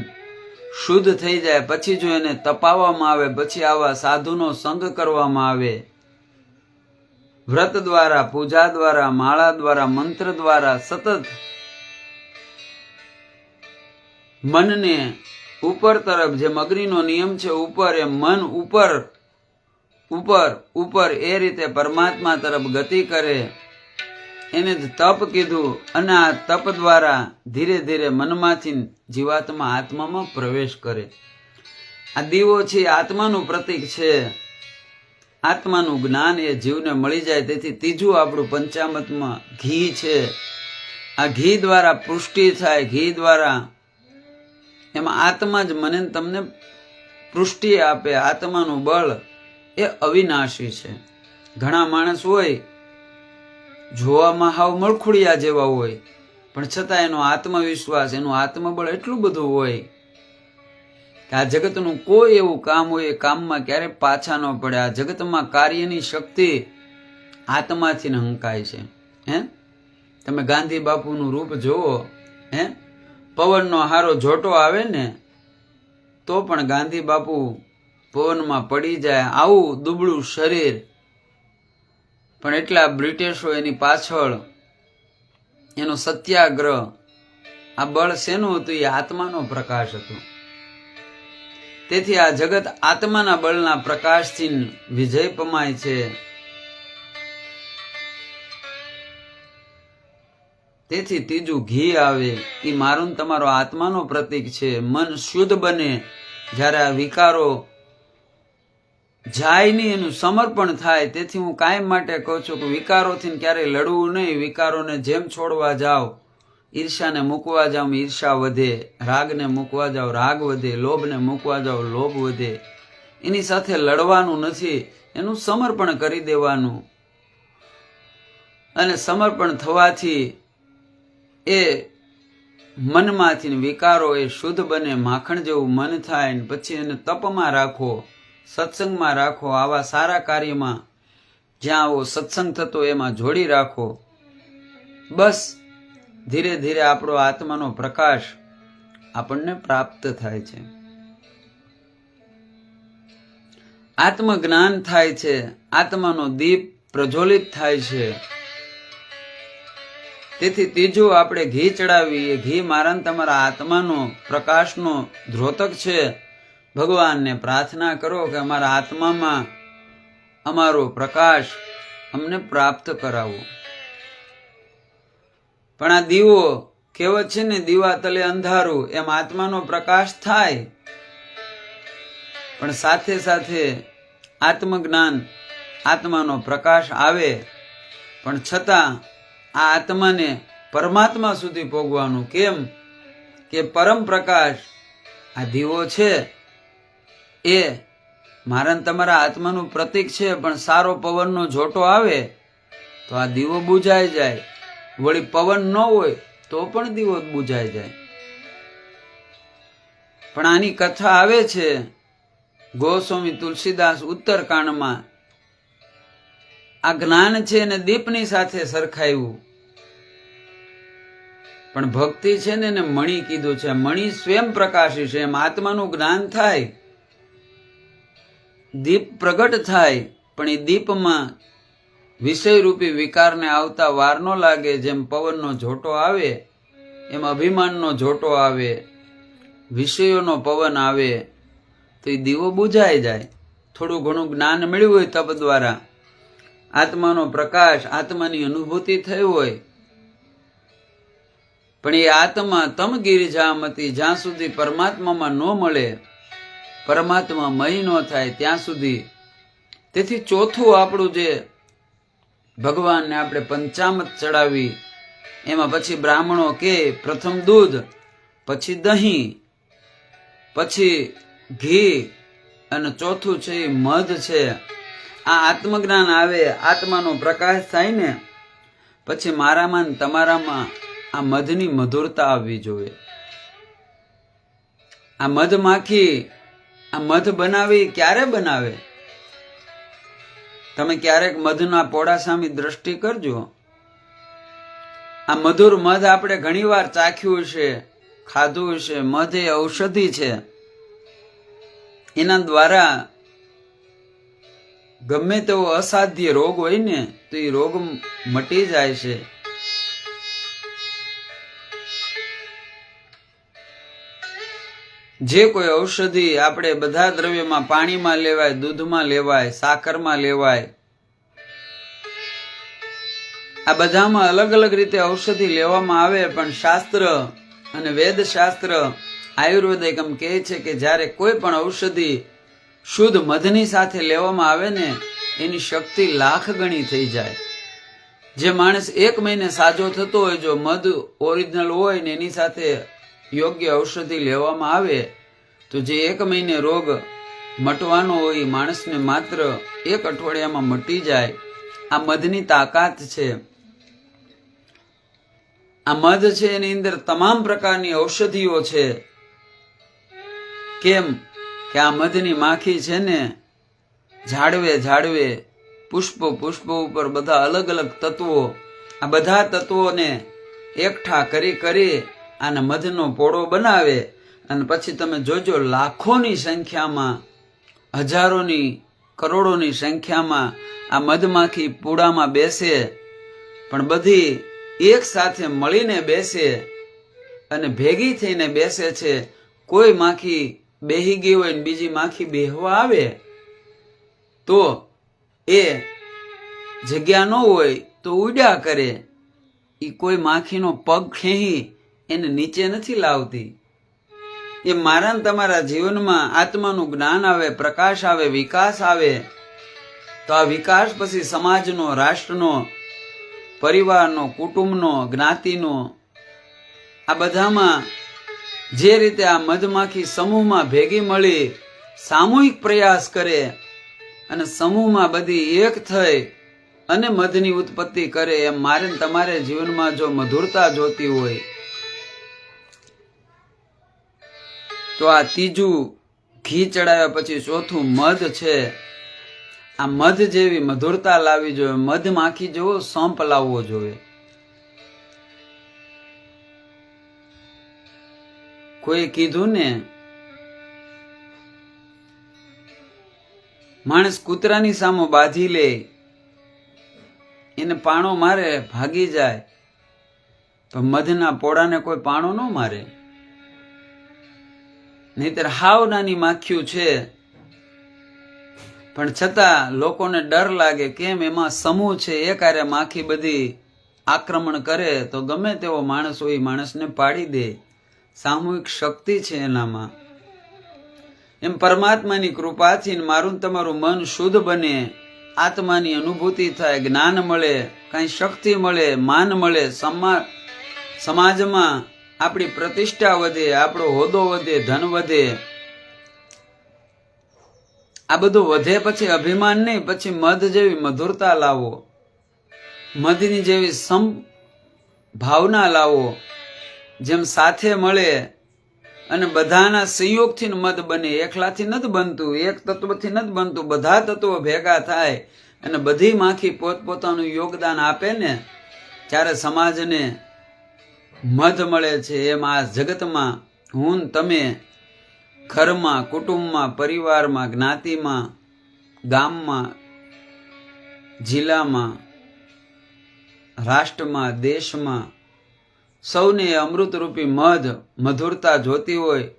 શુદ્ધ થઈ જાય. પછી જો એને તપાવવામાં આવે, પછી આવા સાધુનો સંગ કરવામાં આવે, વ્રત દ્વારા, પૂજા દ્વારા, માળા દ્વારા, મંત્ર દ્વારા સતત મનને ઉપર તરફ, જેમ અગ્નિનો નિયમ છે ઉપર, એમ મન ઉપર ઉપર ઉપર એ રીતે પરમાત્મા તરફ ગતિ કરે. એને જ તપ કીધું. અને આ તપ દ્વારા ધીરે ધીરે મનમાંથી જીવાત્મા આત્મામાં પ્રવેશ કરે. આ દીવો છે આત્માનું પ્રતીક છે. આત્માનું જ્ઞાન એ જીવને મળી જાય. તેથી ત્રીજું આપણું પંચામૃતમાં ઘી છે. આ ઘી દ્વારા પુષ્ટિ થાય. ઘી દ્વારા એમાં આત્મા જ મને તમને પુષ્ટિ આપે. આત્માનું બળ એ અવિનાશી છે. ઘણા માણસ હોય જોવામાં હાવ મળખુડિયા જેવા હોય, પણ છતાં એનો આત્મવિશ્વાસ, એનું આત્મબળ એટલું બધું હોય કે આ જગતનું કોઈ એવું કામ હોય એ કામમાં ક્યારેય પાછા ન પડે. આ જગતમાં કાર્યની શક્તિ આત્માથી હંકાય છે. હે તમે ગાંધી બાપુનું રૂપ જોવો, હે પવનનો હારો જોટો આવે ને તો પણ ગાંધી બાપુ પવનમાં પડી જાય, આવું દુબળું શરીર, પણ એટલા બ્રિટિશો એની પાછળ, એનો સત્યાગ્રહ, આ બળ શેનું હતું? એ આત્માનો પ્રકાશ હતો. તેથી આ જગત આત્માના બળના પ્રકાશથી વિજય પમાય છે. તેથી ત્રીજું ઘી આવે, એ મારું તમારો આત્માનો પ્રતીક છે. મન શુદ્ધ બને જ્યારે આ વિકારો જાય નહીં, એનું સમર્પણ થાય. તેથી હું કાયમ માટે કહું છું કે વિકારોથી ક્યારેય લડવું નહીં. વિકારોને જેમ છોડવા જાઓ, ઈર્ષાને મૂકવા જાઓ, ઈર્ષા વધે, રાગને મૂકવા જાઓ, રાગ વધે, લોભને મૂકવા જાઓ, લોભ વધે. એની સાથે લડવાનું નથી, એનું સમર્પણ કરી દેવાનું. અને સમર્પણ થવાથી એ મનમાંથી વિકારો એ શુદ્ધ બને, માખણ જેવું મન થાય. ને પછી એને તપમાં રાખો, સત્સંગમાં રાખો, આવા સારા કાર્યમાં જ્યાં આવો સત્સંગ થતો એમાં જોડી રાખો. બસ ધીરે ધીરે આપણો આત્માનો પ્રકાશ આપણને પ્રાપ્ત થાય છે, આત્મજ્ઞાન થાય છે, આત્માનો દીપ પ્રજ્વલિત થાય છે. તેથી ત્રીજું આપણે ઘી ચડાવીએ. ઘી મારા તમારા આત્માનો પ્રકાશનો દ્યોતક છે. ભગવાનને પ્રાર્થના કરો કે અમારા આત્મામાં અમારો પ્રકાશ અમને પ્રાપ્ત કરાવો. પણ આ દીવો કહેવત છે ને, દીવા તલે અંધારું, એમ આત્માનો પ્રકાશ થાય, પણ સાથે સાથે આત્મજ્ઞાન, આત્માનો પ્રકાશ આવે, પણ છતાં આ આત્માને પરમાત્મા સુધી પહોંચવાનું. કેમ કે પરમ પ્રકાશ આ દીવો છે, એ મારા તમારા આત્માનું પ્રતીક છે. પણ સારો પવનનો જોટો આવે તો આ દીવો બુઝાઈ જાય. વળી પવન ન હોય તો પણ દીવો બુઝાઈ જાય. પણ આની કથા આવે છે ગોસ્વામી તુલસીદાસ ઉત્તરકાંડમાં. આ જ્ઞાન છે એને દીપની સાથે સરખાયું, પણ ભક્તિ છે ને એને મણી કીધું છે. મણી સ્વયં પ્રકાશી છે. એમ આત્માનું જ્ઞાન થાય, દીપ પ્રગટ થાય, પણ એ દીપમાં વિષયરૂપી વિકારને આવતા વાર ન લાગે. જેમ પવનનો જોટો આવે એમ અભિમાનનો જોટો આવે, વિષયોનો પવન આવે તો એ દીવો બુઝાઈ જાય. થોડું ઘણું જ્ઞાન મળ્યું હોય તપ દ્વારા, આત્માનો પ્રકાશ, આત્માની અનુભૂતિ થઈ હોય, પણ એ આત્મા તમ ગિરિજામતી, જ્યાં સુધી પરમાત્મામાં ન મળે, પરમાત્મા મય ન થાય ત્યાં સુધી. તેથી ચોથું આપણું જે ભગવાનને આપણે પંચામૃત ચડાવી, એમાં પછી બ્રાહ્મણો કે પ્રથમ દૂધ, પછી દહીં, પછી ઘી, અને ચોથું છે એ મધ છે. આ આત્મજ્ઞાન આવે, આત્માનો પ્રકાશ થાય ને પછી મારામાં તમારામાં આ મધની મધુરતા આવવી જોઈએ. આ મધ માખી આ મધ બનાવી ક્યારે બનાવે? તમે ક્યારેક મધના પોળા સામે દ્રષ્ટિ કરજો. આ મધુર મધ આપણે ઘણીવાર ચાખ્યું છે, ખાધું છે. મધ એ ઔષધિ છે. એના દ્વારા ગમે તેવો અસાધ્ય રોગ હોય ને તો એ રોગ મટી જાય છે. જે કોઈ ઔષધિ આપણે બધા દ્રવ્યમાં, પાણીમાં લેવાય, દૂધમાં લેવાય, સાકરમાં લેવાય, આ બધામાં અલગ અલગ રીતે ઔષધિ લેવામાં આવે. પણ શાસ્ત્ર અને વેદ શાસ્ત્ર, આયુર્વેદ એમ કહે છે કે જ્યારે કોઈ પણ ઔષધિ શુદ્ધ મધની સાથે લેવામાં આવે ને એની શક્તિ લાખ ગણી થઈ જાય. જે માણસ 1 મહિને સાજો થતો હોય, જો મધ ઓરિજિનલ હોય ને એની સાથે યોગ્ય ઔષધિ લેવામાં આવે તો જે 1 મહિને રોગ મટવાનો હોય માણસને માત્ર 1 અઠવાડિયામાં મટી જાય. આ મધની તાકાત છે. આ મધ છે એની અંદર તમામ પ્રકારની ઔષધિઓ છે. કેમ કે આ મધની માખી છે ને ઝાડવે ઝાડવે, પુષ્પો પુષ્પો ઉપર બધા અલગ અલગ તત્વો આ બધા તત્વોને એકઠા કરી આને મધનો પોળો બનાવે અને પછી તમે જોજો લાખોની સંખ્યામાં, હજારોની, કરોડોની સંખ્યામાં આ મધમાખી પૂડામાં બેસે, પણ બધી એક સાથે મળીને બેસે અને ભેગી થઈને બેસે છે. કોઈ માખી બેહી ગઈ હોય ને બીજી માખી બેહવા આવે તો એ જગ્યા ન હોય તો ઉડ્યા કરે. એ કોઈ માખીનો પગ ખેંચી એને નીચે નથી લાવતી. એ મારા ને તમારા જીવનમાં આત્માનું જ્ઞાન આવે, પ્રકાશ આવે, વિકાસ આવે તો આ વિકાસ પછી સમાજનો, રાષ્ટ્રનો, પરિવારનો, કુટુંબનો, જ્ઞાતિનો, આ બધામાં જે રીતે આ મધમાખી સમૂહમાં ભેગી મળી સામૂહિક પ્રયાસ કરે અને સમૂહમાં બધી એક થઈ અને મધની ઉત્પત્તિ કરે, એમ મારે તમારે જીવનમાં જો મધુરતા જોતી હોય તો આ ત્રીજું ઘી ચડાવ્યા પછી ચોથું મધ છે. આ મધ જેવી મધુરતા લાવવી જોઈએ, મધમાખી જેવો સંપ લાવવો જોઈએ. કોઈ કીધું ને, માણસ કૂતરાની સામો બાંધી લે, એને પાણો મારે ભાગી જાય, પણ મધના પોળાને કોઈ પાણો ન મારે. નહીતર હાવ નાની માખીઓ છે પણ છતાં લોકોને ડર લાગે, કેમ એમાં સમૂહ છે, એક હારે માખી બધી આક્રમણ કરે તો ગમે તેવો માણસ હોય માણસને પાડી દે. સામૂહિક શક્તિ છે એનામાં. એમ પરમાત્માની કૃપાથી મારું તમારું મન શુદ્ધ બને, આત્માની અનુભૂતિ થાય, જ્ઞાન મળે, કઈ શક્તિ મળે, માન મળે, સમાજમાં આપણી પ્રતિષ્ઠા વધે, આપણો હોદ્દો વધે, ધન વધે. આ બધું વધે પછી અભિમાન નહીં, પછી મધ જેવી મધુરતા લાવો, મધની જેવી ભાવના લાવો, જેમ સાથે મળે અને બધાના સંયોગથી મધ બને. એકલાથી નથી બનતું, એક તત્વથી નથી બનતું, બધા તત્વો ભેગા થાય અને બધી માખી પોતપોતાનું યોગદાન આપે ને ત્યારે સમાજને મધ મળે છે. એમ આ જગતમાં હું તમે ઘરમાં, કુટુંબમાં, પરિવારમાં, જ્ઞાતિમાં, ગામમાં, જિલ્લામાં, રાષ્ટ્રમાં, દેશમાં સૌને અમૃતરૂપી મધુરતા જોતી હોય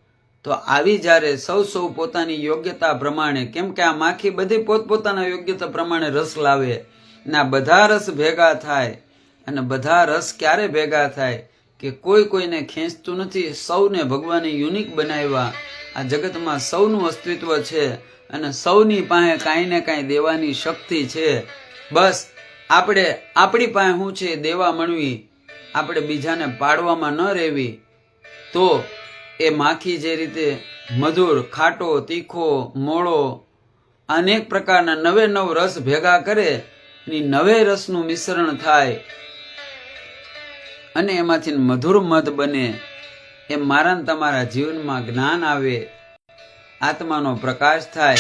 તો આવી જ્યારે સૌ પોતાની યોગ્યતા પ્રમાણે, કેમ કે આ માખી બધી પોતપોતાના યોગ્યતા પ્રમાણે રસ લાવે અને આ બધા રસ ભેગા થાય. અને બધા રસ ક્યારે ભેગા થાય કે કોઈ કોઈને ખેંચતું નથી, સૌને ભગવાને યુનિક બનાવ્યા. આ જગતમાં સૌનું અસ્તિત્વ છે અને સૌની પાસે કાંઈ ને કાંઈ દેવાની શક્તિ છે. બસ આપણે આપણી પાસે શું છે દેવા મળવી, આપણે બીજાને પાડવામાં ન રહેવી. તો એ માખી જે રીતે મધુર, ખાટો, તીખો, મોળો અનેક પ્રકારના નવે નવ રસ ભેગા કરે, નવે રસનું મિશ્રણ થાય અને એમાંથી મધુર મધ બને. એમ મારા તમારા જીવનમાં જ્ઞાન આવે, આત્માનો પ્રકાશ થાય.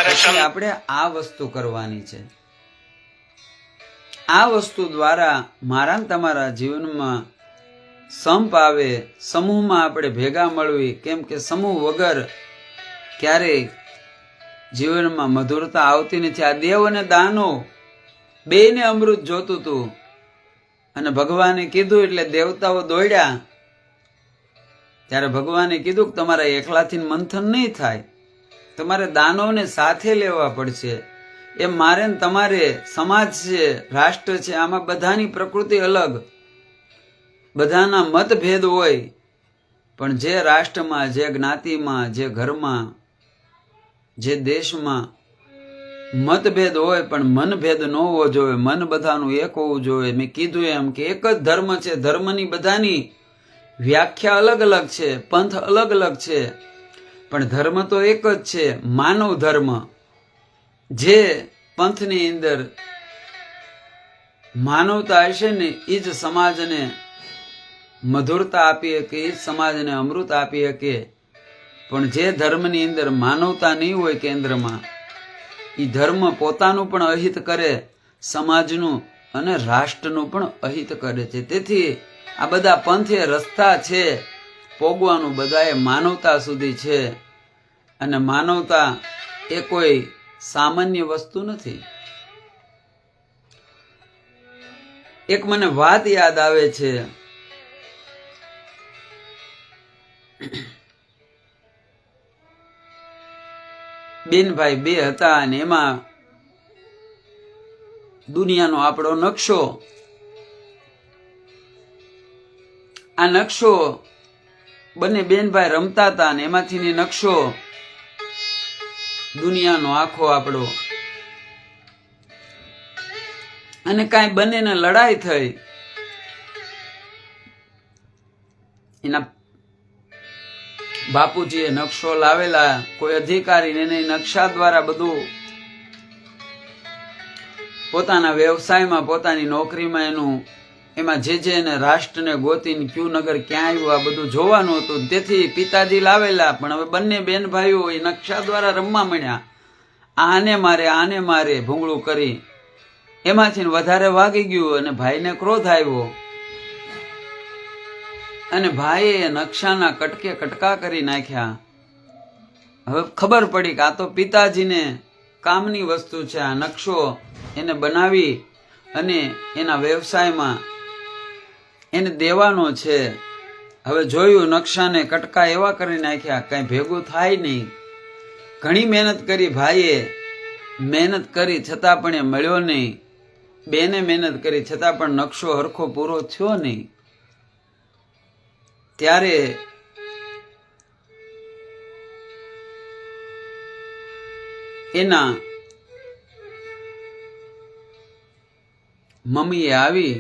પછી આપણે આ વસ્તુ કરવાની છે. આ વસ્તુ દ્વારા મારા તમારા જીવનમાં સંપ આવે, સમૂહમાં આપણે ભેગા મળવી. કેમ કે સમૂહ વગર ક્યારેય જીવનમાં મધુરતા આવતી નથી. આ દેવ અને દાનો બેયને અમૃત જોતું હતું અને ભગવાને કીધું એટલે દેવતાઓ દોડ્યા. ત્યારે ભગવાને કીધું કે તમારા એકલાથી મંથન નહીં થાય, તમારે દાનવને સાથે લેવા પડશે. એમ મારે ને તમારે સમાજ છે, રાષ્ટ્ર છે, આમાં બધાની પ્રકૃતિ અલગ, બધાના મતભેદ હોય, પણ જે રાષ્ટ્રમાં, જે જ્ઞાતિમાં, જે ઘરમાં, જે દેશમાં મતભેદ હોય પણ મનભેદ ન હોવો જોઈએ. મન બધાનું એક હોવું જોઈએ. મેં કીધું એમ કે એક જ ધર્મ છે, ધર્મની બધાની વ્યાખ્યા અલગ અલગ છે, પંથ અલગ અલગ છે, પણ ધર્મ તો એક જ છે, માનવ ધર્મ. જે પંથની અંદર માનવતા હશે ને એ જ સમાજને મધુરતા આપી શકે, એ જ સમાજને અમૃત આપી શકે. પણ જે ધર્મની અંદર માનવતા નહીં હોય કેન્દ્રમાં, એ ધર્મ પોતાનું પણ અહિત કરે, સમાજનું અને રાષ્ટ્રનું પણ અહિત કરે છે. તેથી આ બધા પંથે રસ્તા છે પોગવાનું બધાએ માનવતા સુધી છે, અને માનવતા એ કોઈ સામાન્ય વસ્તુ નથી. એક મને વાત યાદ આવે છે. બેનભાઈ બે હતા અને એમાં દુનિયાનો આપણો નકશો, આ નકશો બંને બેનભાઈ રમતા હતા અને એમાંથી નકશો દુનિયાનો આખો આપણો, અને કાંઈ બંનેને લડાઈ થઈ. એના બાપુજીએ નકશો લાવેલા, કોઈ અધિકારી એને નકશા દ્વારા બધું પોતાના વ્યવસાયમાં, પોતાની નોકરીમાં એનું એમાં જે એને રાષ્ટ્રને ગોતીને ક્યુ નગર ક્યાં આવ્યું આ બધું જોવાનું હતું. તેથી પિતાજી લાવેલા, પણ હવે બંને બેન ભાઈઓ એ નકશા દ્વારા રમવા માંડ્યા. આને મારે ભૂંગળું કરી એમાંથી વધારે વાગી ગયું અને ભાઈને ક્રોધ આવ્યો અને ભાઈએ નકશાના કટકે કટકા કરી નાખ્યા. હવે ખબર પડી કે આ તો પિતાજીને કામની વસ્તુ છે, આ નકશો એને બનાવી અને એના વ્યવસાયમાં એને દેવાનો છે. હવે જોયું નકશાને કટકા એવા કરી નાખ્યા, કઈ ભેગું થાય નહીં. ઘણી મહેનત કરી ભાઈએ, મહેનત કરી છતાં પણ એ મળ્યો નહીં. બેને મહેનત કરી છતાં પણ નકશો હરખો પૂરો થયો નહીં. ત્યારે એના મમ્મીએ આવી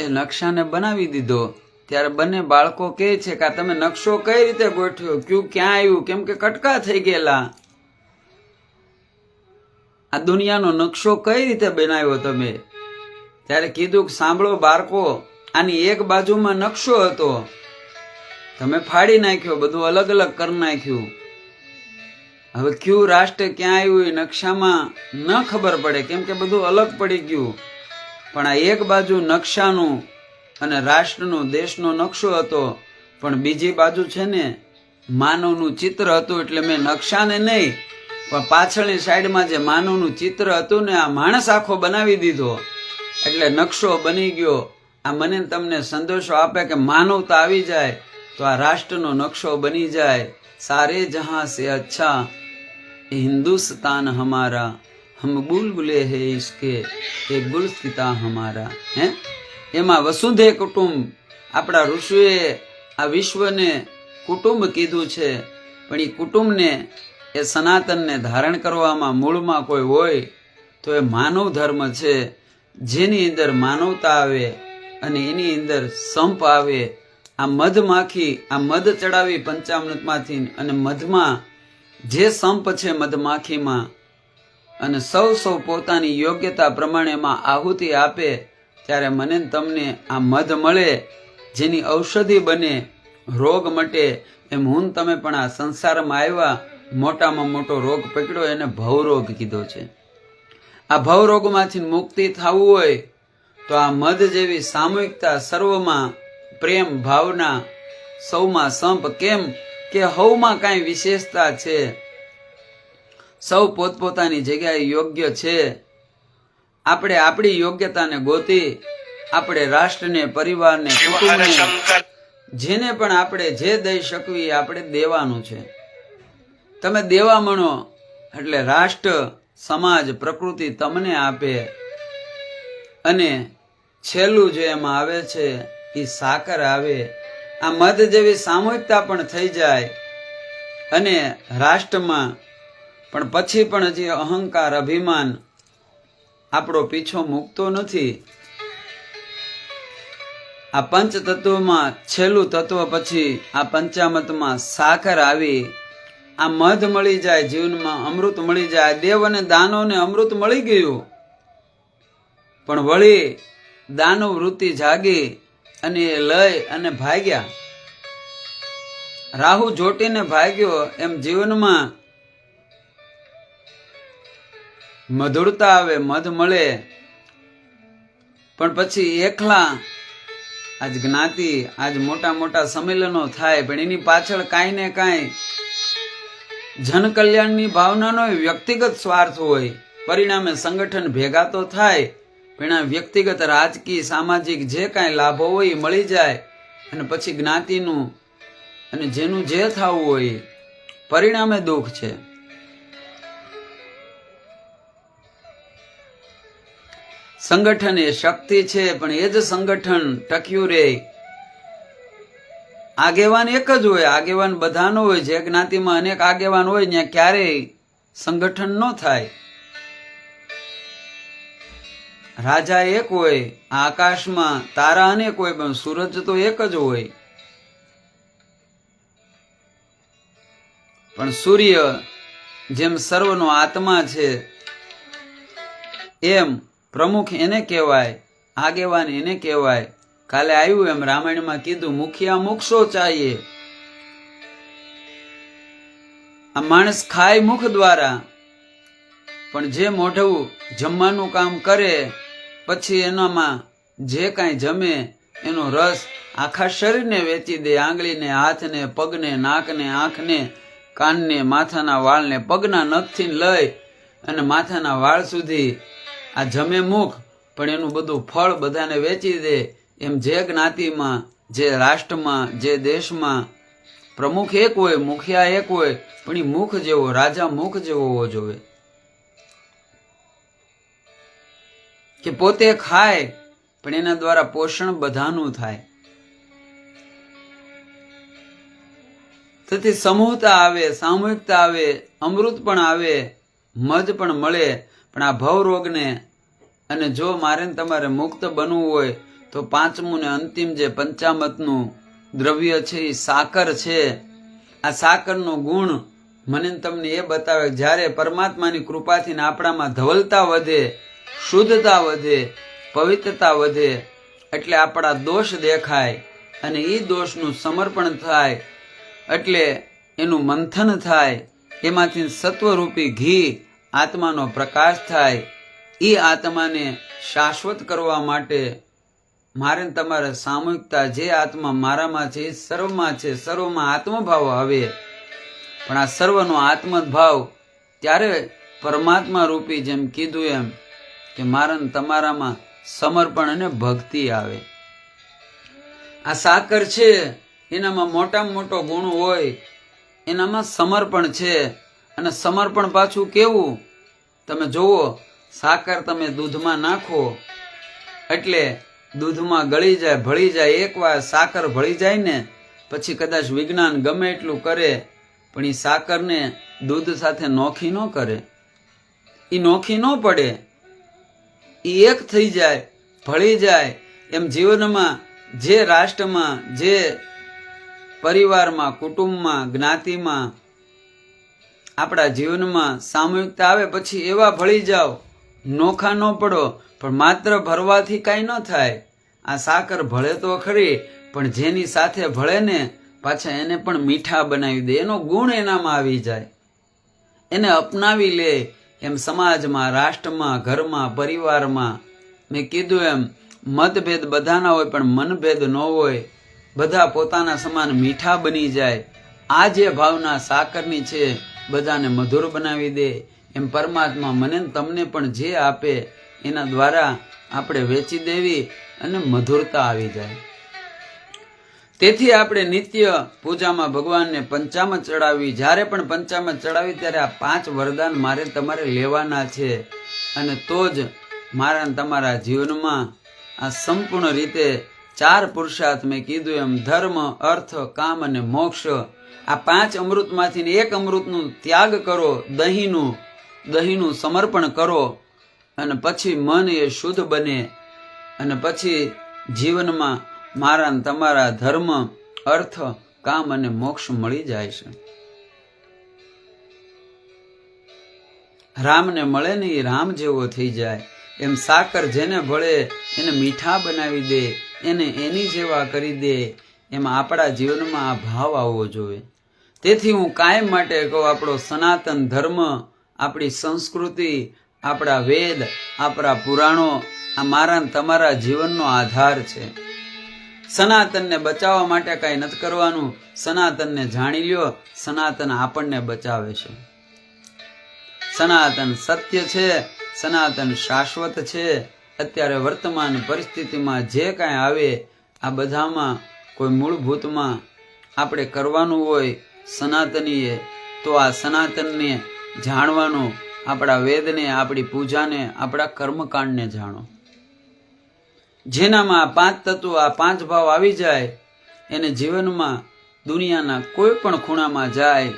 એ નકશાને બનાવી દીધો. ત્યારે બંને બાળકો કહે છે કે તમે નકશો કઈ રીતે ગોઠવ્યો, ક્યાં આવ્યું, કેમ કે કટકા થઈ ગયેલા. આ દુનિયાનો નકશો કઈ રીતે બનાવ્યો તમે? ત્યારે કીધું કે સાંભળો બાળકો, આની એક બાજુમાં નકશો હતો, તમે ફાડી નાખ્યો, બધું અલગ અલગ કરી નાખ્યું. હવે ક્યુ રાષ્ટ્ર ક્યાં આવ્યું એ નકશામાં ન ખબર પડે, કેમ કે બધું અલગ પડી ગયું. પણ આ એક બાજુ નકશાનું અને રાષ્ટ્રનું, દેશનો નકશો હતો, પણ બીજી બાજુ છે ને માનવનું ચિત્ર હતું. એટલે મેં નકશાને નહીં પણ પાછળની સાઈડમાં જે માનવનું ચિત્ર હતું ને, આ માણસ આખો બનાવી દીધો. એટલે નકશો બની ગયો. આ મને તમને સંદેશો આપે કે માનવતા આવી જાય તો આ રાષ્ટ્રનો નકશો બની જાય. સારે જહાં સે અચ્છા એ હિન્દુસ્તાન હમારા, હમ બુલબુલે હે ઇસકે એ ગુલસ્તિતા હમારા. હે એમાં વસુધે કુટુંબ, આપણા ઋષિએ આ વિશ્વને કુટુંબ કીધું છે. પણ એ કુટુંબને, એ સનાતનને ધારણ કરવામાં મૂળમાં કોઈ હોય તો એ માનવ ધર્મ છે, જેની અંદર માનવતા આવે અને એની અંદર સંપ આવે. આ મધમાખી, આ મધ ચડાવી પંચામૃતમાંથી, અને મધમાં જે સંપ છે મધમાખીમાં, અને સૌ પોતાની યોગ્યતા પ્રમાણેમાં આહુતિ આપે, ત્યારે મને તમને આ મધ મળે, જેની ઔષધિ બને, રોગ મટે. એમ હું તમે પણ આ સંસારમાં આવ્યા, મોટામાં મોટો રોગ પકડ્યો, એને ભવરોગ કીધો છે. આ ભવરોગમાંથી મુક્તિ થવું હોય તો આ મધ જેવી સામૂહિકતા, સર્વમાં પ્રેમ ભાવના, સૌમાં સંપ. કેમ કે હવમાં કાંઈ વિશેષતા છે, સૌ પોતપોતાની જગ્યાએ યોગ્ય છે. આપણે આપણી યોગ્યતાને ગોતી આપણે રાષ્ટ્રને, પરિવારને, કુટુંબને, જેને પણ આપણે જે દઈ શકવી આપણે દેવાનું છે. તમે દેવા મણો એટલે રાષ્ટ્ર, સમાજ, પ્રકૃતિ તમને આપે. અને છેલ્લું જે એમાં આવે છે એ સાકર આવે. આ મધ જેવી સામૂહિકતા પણ થઈ જાય અને રાષ્ટ્રમાં. પણ પછી પણ હજી અહંકાર, અભિમાન આપણો પીછો મૂકતો નથી. આ પંચ તત્વમાં છેલ્લું તત્વ પછી આ પંચામતમાં સાકર આવી. આ મધ મળી જાય, જીવનમાં અમૃત મળી જાય. દેવ અને દાનવને અમૃત મળી ગયું, પણ વળી દાનવ વૃત્તિ જાગી અને એ લઈ અને ભાગ્યા. રાહુ જોટીને ભાગ્યો. એમ જીવનમાં મધુરતા આવે, મધ મળે પણ પછી એકલા આજ જ્ઞાતિ આજ મોટા મોટા સંમેલનો થાય, પણ એની પાછળ કાંઈ ને કાંઈ જનકલ્યાણની ભાવનાનો વ્યક્તિગત સ્વાર્થ હોય. પરિણામે સંગઠન ભેગા તો થાય, પણ આ વ્યક્તિગત રાજકીય સામાજિક જે કાંઈ લાભો હોય એ મળી જાય, અને પછી જ્ઞાતિનું અને જેનું જે થવું હોય પરિણામે દુઃખ છે. સંગઠન એ શક્તિ છે, પણ એ જ સંગઠન ટક્યું રે. આગેવાન એક જ હોય, આગેવાન બધાનો હોય. જે જ્ઞાતિમાં અનેક આગેવાન હોય ત્યાં ક્યારેય સંગઠન ન થાય. રાજા એક હોય, આકાશમાં તારા અનેક હોય, પણ સૂરજ તો એક જ હોય. પણ સૂર્ય જેમ સર્વનો આત્મા છે, એમ પ્રમુખ એને કહેવાય, આગેવાન એને કહેવાય. કાલે આવ્યું એમ રામાયણમાં કીધું, મુખિયા મુખશો ચાહીએ. આ માણસ ખાય મુખ દ્વારા, પણ જે મોઢું જમવાનું કામ કરે પછી એનામાં જે કાંઈ જમે એનો રસ આખા શરીરને વેચી દે. આંગળીને, હાથને, પગને, નાકને, આંખને, કાનને, માથાના વાળને, પગના નખથી લઈ અને માથાના વાળ સુધી આ જમે મુખ, પણ એનું બધું ફળ બધાને વેચી દે. એમ જે જ્ઞાતિમાં, જે રાષ્ટ્રમાં, જે દેશમાં પ્રમુખ એક હોય, મુખિયા એક હોય, પણ એ મુખ જેવો, રાજા મુખ જેવો હોવો જોઈએ કે પોતે ખાય પણ એના દ્વારા પોષણ બધાનું થાય. તેથી સમૂહતા આવે, સામૂહિકતા આવે, અમૃત પણ આવે, મધ પણ મળે. પણ આ ભવરોગને અને જો મારે તમારે મુક્ત બનવું હોય તો પાંચમું ને અંતિમ જે પંચામતનું દ્રવ્ય છે એ સાકર છે. આ સાકરનો ગુણ મને તમને એ બતાવે જ્યારે પરમાત્માની કૃપાથી આપણામાં ધવલતા વધે, શુદ્ધતા વધે, પવિત્રતા વધે, એટલે આપણા દોષ દેખાય અને એ દોષનું સમર્પણ થાય, એટલે એનું મંથન થાય, એમાંથી સત્વરૂપી ઘી આત્માનો પ્રકાશ થાય. એ આત્માને શાશ્વત કરવા માટે મારે તમારે સામૂહિકતા, જે આત્મા મારામાં છે એ સર્વમાં છે, સર્વમાં આત્મભાવ આવે. પણ આ સર્વનો આત્મભાવ ત્યારે પરમાત્મા રૂપી, જેમ કીધું એમ કે મારા તમારામાં સમર્પણ અને ભક્તિ આવે. આ સાકર છે એનામાં મોટામાં મોટો ગુણ હોય, એનામાં સમર્પણ છે. અને સમર્પણ પાછું કેવું તમે જુઓ, સાકર તમે દૂધમાં નાખો એટલે દૂધમાં ગળી જાય, ભળી જાય. એકવાર સાકર ભળી જાય ને પછી કદાચ વિજ્ઞાન ગમે એટલું કરે પણ એ સાકરને દૂધ સાથે નોખી ન કરે, એ નોખી ન પડે, એ એક થઈ જાય, ભળી જાય. એમ જીવનમાં, જે રાષ્ટ્રમાં, જે પરિવારમાં, કુટુંબમાં, જ્ઞાતિમાં, આપણા જીવનમાં સામૂહિકતા આવે પછી એવા ભળી જાઓ, નોખા ન પડો. પણ માત્ર ભરવાથી કાંઈ ન થાય. આ સાકર ભળે તો ખરી, પણ જેની સાથે ભળે ને પાછા એને પણ મીઠા બનાવી દે, એનો ગુણ એનામાં આવી જાય, એને અપનાવી લે. એમ સમાજમાં, રાષ્ટ્રમાં, ઘરમાં, પરિવારમાં મેં કીધું એમ મતભેદ બધાના હોય પણ મનભેદ ન હોય, બધા પોતાના સમાન મીઠા બની જાય. આ જે ભાવના સાકરની છે બધાને મધુર બનાવી દે. એમ પરમાત્મા મને તમને પણ જે આપે એના દ્વારા આપણે વેચી દેવી અને મધુરતા આવી જાય. તેથી આપણે નિત્ય પૂજામાં ભગવાનને પંચામૃત ચડાવવી. જ્યારે પણ પંચામૃત ચડાવી ત્યારે આ 5 વરદાન મારે તમારે લેવાના છે, અને તો જ મારા તમારા જીવનમાં આ સંપૂર્ણ રીતે 4 પુરુષાર્થ મેં કીધું એમ ધર્મ, અર્થ, કામ અને મોક્ષ, આ 5 અમૃતમાંથી એક અમૃતનું ત્યાગ કરો, દહીંનું સમર્પણ કરો, અને પછી મન એ શુદ્ધ બને, અને પછી જીવનમાં મારા તમારા ધર્મ, અર્થ, કામ અને મોક્ષ મળી જાય છે. રામને મળે ને એ રામ જેવો થઈ જાય. એમ સાકર જેને ભળે એને મીઠા બનાવી દે, એને એની જેવા કરી દે. એમ આપણા જીવનમાં આ ભાવ આવવો જોઈએ. તેથી હું કાયમ માટે કહું, આપણો સનાતન ધર્મ, આપણી સંસ્કૃતિ, આપણા વેદ, આપણા પુરાણો આ મારા તમારા જીવનનો આધાર છે. સનાતનને બચાવવા માટે કાંઈ નથી કરવાનું. સનાતનને જાણી લ્યો, સનાતન આપણને બચાવે છે. સનાતન સત્ય છે, સનાતન શાશ્વત છે. અત્યારે વર્તમાન પરિસ્થિતિમાં જે કાંઈ આવે આ બધામાં કોઈ મૂળભૂતમાં આપણે કરવાનું હોય સનાતનીએ તો આ સનાતનને જાણવાનું. આપણા વેદને, આપણી પૂજાને, આપણા કર્મકાંડને જાણો. જેનામાં આ 5 તત્વો, આ 5 ભાવ આવી જાય એને જીવનમાં દુનિયાના કોઈ પણ ખૂણામાં જાય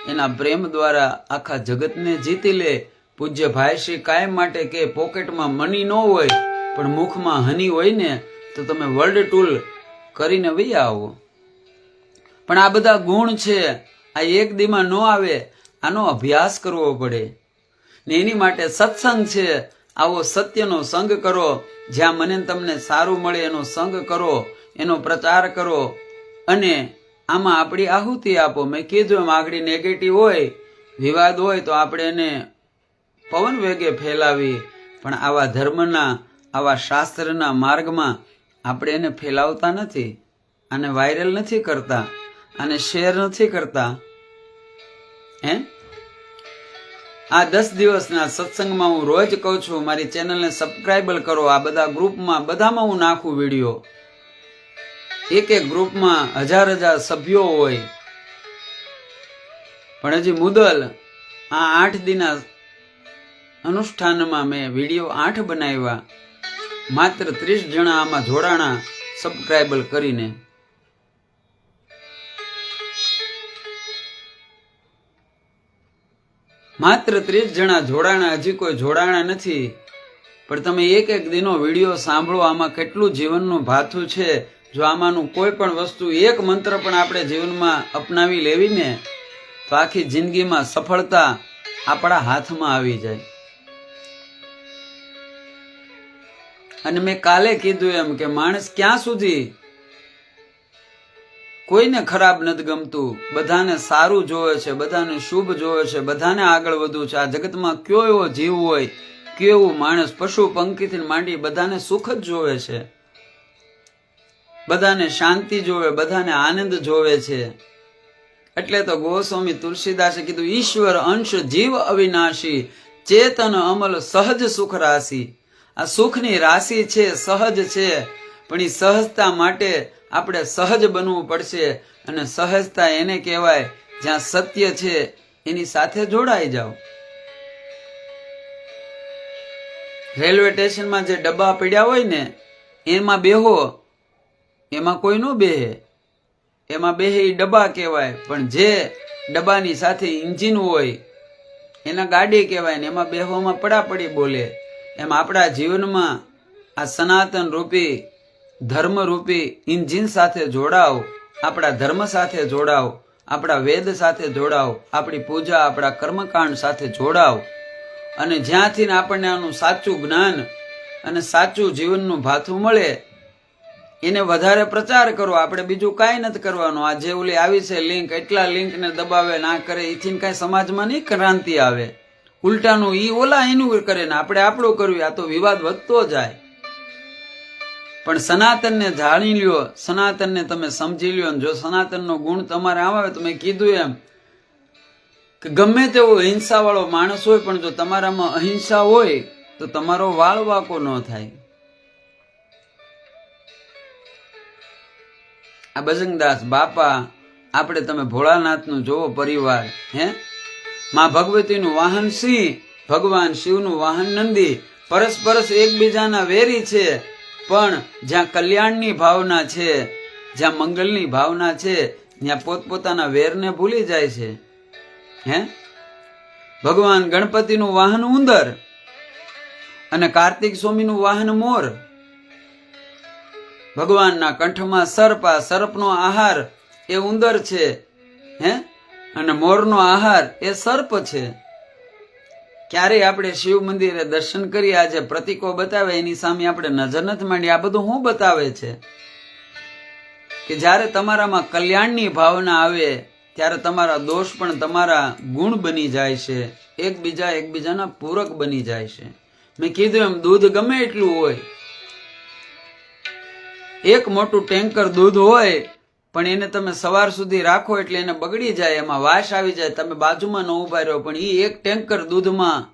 એના પ્રેમ દ્વારા આખા જગતને જીતી લે. પૂજ્ય ભાઈશ્રી કાયમ માટે કે પોકેટમાં મની ન હોય પણ મુખમાં હની હોય ને તો તમે વર્લ્ડ ટૂર કરીને વહી આવો. પણ આ બધા ગુણ છે, આ એક દીમાં ન આવે. આનો અભ્યાસ કરવો પડે ને એની માટે સત્સંગ છે. આવો સત્યનો સંગ કરો. જ્યાં મને તમને સારું મળે એનો સંગ કરો, એનો પ્રચાર કરો અને આમાં આપણી આહુતિ આપો. મેં કીધું એમ આગળ નેગેટિવ હોય, વિવાદ હોય તો આપણે એને પવન વેગે ફેલાવી, પણ આવા ધર્મના, આવા શાસ્ત્રના માર્ગમાં આપણે એને ફેલાવતા નથી. આને વાયરલ નથી કરતા, આને શેર નથી કરતા. આ 10 દિવસના સત્સંગમાં હું રોજ કહું છું મારી ચેનલને સબસ્ક્રાઇબ કરો. આ બધા ગ્રુપમાં બધામાં હું નાખું વિડીયો. એક ગ્રુપમાં 1000 સભ્યો હોય પણ હજી મુદલ આ 8 દિના અનુષ્ઠાનમાં મેં વિડીયો 8 બનાવ્યા. માત્ર 30 જણા આમાં જોડાણા સબસ્ક્રાઇબર કરીને. માત્ર 30 જણા જોડાણા, હજી કોઈ જોડાણા નથી. પણ તમે એક દિનો વિડીયો સાંભળો. આમાં કેટલું જીવનનું ભાથું છે. જો આમાંનું કોઈ પણ વસ્તુ, એક મંત્ર પણ આપણે જીવનમાં અપનાવી લેવી ને તો આખી જિંદગીમાં સફળતા આપણા હાથમાં આવી જાય. અને મેં કાલે કીધું એમ કે માણસ ક્યાં સુધી, કોઈને ખરાબ નથી ગમતું, બધાને સારું જોવે છે, બધાને શુભ જોવે છે, બધાને આગળ વધવું છે. આ જગતમાં કયો એવો જીવ હોય, કેવું માણસ, પશુ પંખીથી માંડી બધાને સુખ જ જોવે છે, બધાને શાંતિ જોવે, બધાને આનંદ જોવે છે. એટલે તો ગોસ્વામી તુલસીદાસે કીધું, ઈશ્વર અંશ જીવ અવિનાશી, ચેતન અમલ સહજ સુખ રાશિ. આ સુખની રાશિ છે, સહજ છે, પણ એ સહજતા માટે આપણે સહજ બનવું પડશે. અને સહજતા એને કહેવાય જ્યાં સત્ય છે એની સાથે જોડાઈ જાઓ. રેલવે સ્ટેશનમાં જે ડબ્બા પડ્યા હોય ને એમાં બેહો, એમાં કોઈ ન બેહે, એમાં બેહે એ ડબ્બા કહેવાય. પણ જે ડબ્બાની સાથે ઇન્જિન હોય એના ગાડી કહેવાય ને એમાં બેહોમાં પડાપડી બોલે. એમ આપણા જીવનમાં આ સનાતન રૂપી, ધર્મ રૂપી ઇન્જિન સાથે જોડાવ. આપણા ધર્મ સાથે જોડાવ, આપણા વેદ સાથે જોડાવ, આપણી પૂજા, આપણા કર્મકાંડ સાથે જોડાવ. અને જ્યાંથી આપણને આનું સાચું જ્ઞાન અને સાચું જીવનનું ભાથું મળે એને વધારે પ્રચાર કરો. આપણે બીજું કાંઈ નથી કરવાનું. આ જે ઓલી આવી છે લિંક, એટલા લિંકને દબાવે ના કરે, એથી કાંઈ સમાજમાં નહીં ક્રાંતિ આવે. ઉલટાનું ઈ ઓલા એનું કરે ને આપણે આપણું કરવું. આ તો વિવાદ વધતો જાય. પણ સનાતનને જાણી લ્યો, સનાતનને તમે સમજી લ્યો. જો સનાતનનો ગુણ તમારે આવે તો મેં કીધું એમ કે ગમે તેવો હિંસાવાળો માણસ હોય પણ જો તમારામાં અહિંસા હોય તો તમારો વાળ વાકો ન થાય. આ બજરંગદાસ બાપા, આપણે તમે ભોળાનાથનું જોવો પરિવાર. માં ભગવતીનું વાહન સિંહ, ભગવાન શિવનું વાહન નંદી. પરસ્પરસ એકબીજાના વેરી છે, પણ જ્યાં કલ્યાણની ભાવના છે, જ્યાં મંગલની ભાવના છે, ત્યાં પોતપોતાના વેરને ભૂલી જાય છે. ભગવાન ગણપતિનું વાહન ઉંદર અને કાર્તિક સ્વામીનું વાહન મોર. ભગવાનના કંઠમાં સર્પ, આ સર્પનો આહાર એ ઉંદર છે, અને મોરનો આહાર એ સર્પ છે. ક્યારેય આપણે શિવ મંદિરે દર્શન કરી આજે પ્રતીકો બતાવે એની સામે આપણે નજર નથી માંડી. આ બધું શું બતાવે છે કે જ્યારે તમારામાં કલ્યાણની ભાવના આવે ત્યારે તમારા દોષ પણ તમારા ગુણ બની જાય છે. એકબીજાના પૂરક બની જાય છે. મેં કીધું એમ દૂધ ગમે એટલું હોય, એક મોટું ટેન્કર દૂધ હોય પણ એને તમે સવાર સુધી રાખો એટલે એને બગડી જાય, એમાં વાસ આવી જાય, તમે બાજુમાં ન ઉભા રહ્યો. પણ એ એક ટેન્કર દૂધમાં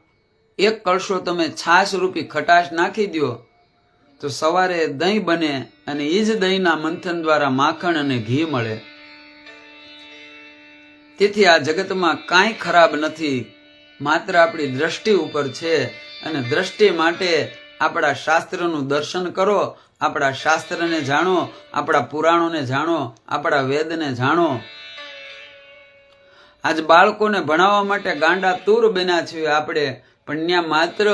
એક કળશો તમે છાશ રૂપી ખટાશ નાખી દો તો સવારે દહીં બને અને એ જ દહીંના મંથન દ્વારા માખણ અને ઘી મળે. તેથી આ જગતમાં કાંઈ ખરાબ નથી, માત્ર આપણી દ્રષ્ટિ ઉપર છે. અને દ્રષ્ટિ માટે આપણા શાસ્ત્રનું દર્શન કરો, આપણા શાસ્ત્રને જાણો, આપણા પુરાણોને જાણો, આપણા વેદને જાણો. આજ બાળકોને ભણાવવા માટે ગાંડા તૂર બન્યા છીએ આપણે, પણ ત્યાં માત્ર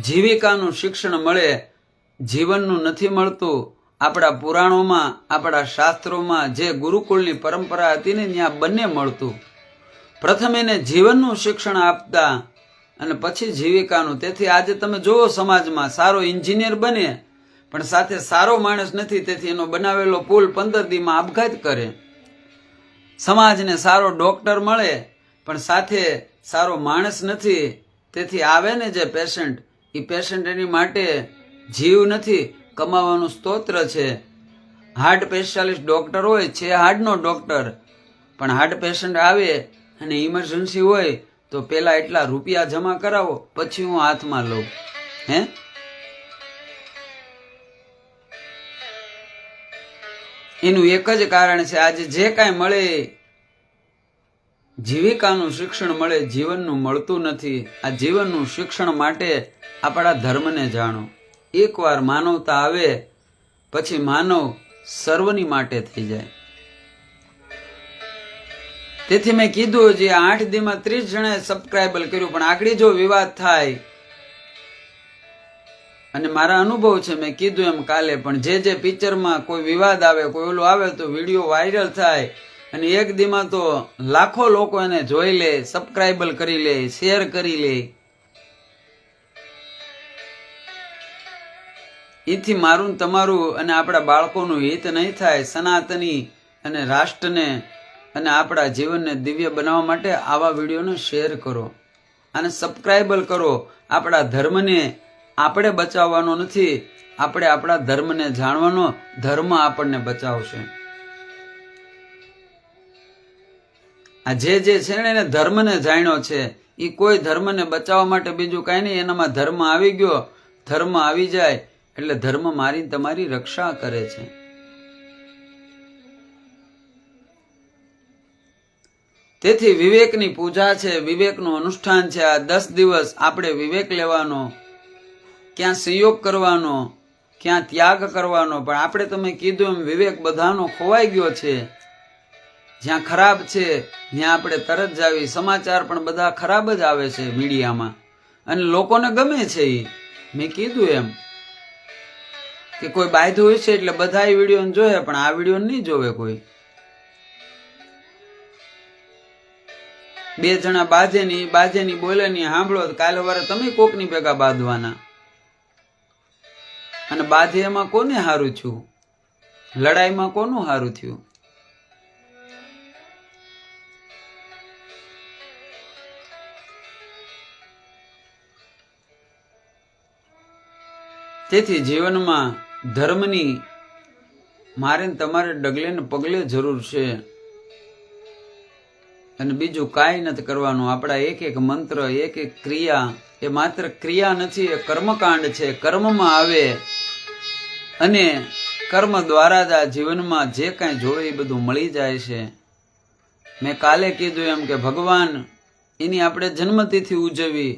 જીવિકાનું શિક્ષણ મળે, જીવનનું નથી મળતું. આપણા પુરાણોમાં, આપણા શાસ્ત્રોમાં જે ગુરુકુળની પરંપરા હતી ને ત્યાં બંને મળતું. પ્રથમ એને જીવનનું શિક્ષણ આપતા અને પછી જીવિકાનું. તેથી આજે તમે જુઓ સમાજમાં સારો એન્જિનિયર બને પણ સાથે સારો માણસ નથી, તેથી એનો બનાવેલો પુલ 15 દીમાં આપઘાત કરે. સમાજને સારો ડોક્ટર મળે પણ સાથે સારો માણસ નથી, તેથી આવે ને જે પેશન્ટ, એ પેશન્ટ એની માટે જીવ નથી, કમાવાનું સ્તોત્ર છે. હાર્ટ સ્પેશિયાલિસ્ટ ડોક્ટર હોય છે, હાર્ટનો ડોક્ટર, પણ હાર્ટ પેશન્ટ આવે અને ઇમરજન્સી હોય તો પેલા એટલા રૂપિયા જમા કરાવો પછી હું હાથમાં લઉં. હે, એનું એક જ કારણ છે, આજે જે કાંઈ મળે જીવિકાનું શિક્ષણ મળે, જીવનનું મળતું નથી. આ જીવનનું શિક્ષણ માટે આપણા ધર્મને જાણો. એકવાર માનવતા આવે પછી માનવ સર્વની માટે થઈ જાય. તેથી મેં કીધું જે 8 દીમાં 30 જણાએ સબસ્ક્રાઇબર કર્યું, પણ આગળ જો વિવાદ થાય, અને મારા અનુભવ છે, મેં કીધું એમ કાલે પણ જે પિક્ચરમાં કોઈ વિવાદ આવે, કોઈ ઓલું આવે તો વિડીયો વાયરલ થાય અને એક દીમાં તો લાખો લોકો એને જોઈ લે, સબસ્ક્રાઇબર કરી લે, શેર કરી લે. એથી મારું તમારું અને આપણા બાળકોનું હિત નહીં થાય. સનાતની અને રાષ્ટ્રને અને આપણા જીવનને દિવ્ય બનાવવા માટે આવા વિડીયોને શેર કરો અને સબસ્ક્રાઇબર કરો. આપણા ધર્મને આપણે બચાવવાનો નથી, આપણે આપણા ધર્મને જાણવાનો, ધર્મ આપણને બચાવશે. આ જે છે ને એને ધર્મને જાણ્યો છે, એ કોઈ ધર્મને બચાવવા માટે બીજું કાંઈ નહીં, એનામાં ધર્મ આવી ગયો, ધર્મ આવી જાય એટલે ધર્મ મારી તમારી રક્ષા કરે છે. તેથી વિવેકની પૂજા છે, વિવેકનું અનુષ્ઠાન છે. આ 10 દિવસ આપણે વિવેક લેવાનો, ક્યાં સંયોગ કરવાનો, ક્યાં ત્યાગ કરવાનો. પણ આપણે તમે કીધું એમ વિવેક બધાનો ખોવાઈ ગયો છે. જ્યાં ખરાબ છે ત્યાં આપણે તરત જ આવી. સમાચાર પણ બધા ખરાબ જ આવે છે મીડિયામાં અને લોકોને ગમે છે. મેં કીધું એમ કે કોઈ બાંધ્યું હોય છે એટલે બધા વિડીયો જોવે, પણ આ વિડીયો નહીં જોવે કોઈ. 2 જણા બાજેની બોલે ની સાંભળો, કાલે વારે તમે કોકની ભેગા બાંધવાના. અને બાધે એમાં કોને હારું થયું? લડાઈમાં કોનું હારું થયું? તેથી જીવનમાં ધર્મની મારે તમારે ડગલે ને પગલે જરૂર છે. અને બીજું કાંઈ નથી કરવાનું. આપણા એક મંત્ર, એક ક્રિયા, એ માત્ર ક્રિયા નથી, એ કર્મકાંડ છે. કર્મમાં આવે અને કર્મ દ્વારા જ આ જીવનમાં જે કાંઈ જોવે એ બધું મળી જાય છે. મેં કાલે કીધું એમ કે ભગવાન એની આપણે જન્મતિથિ ઉજવી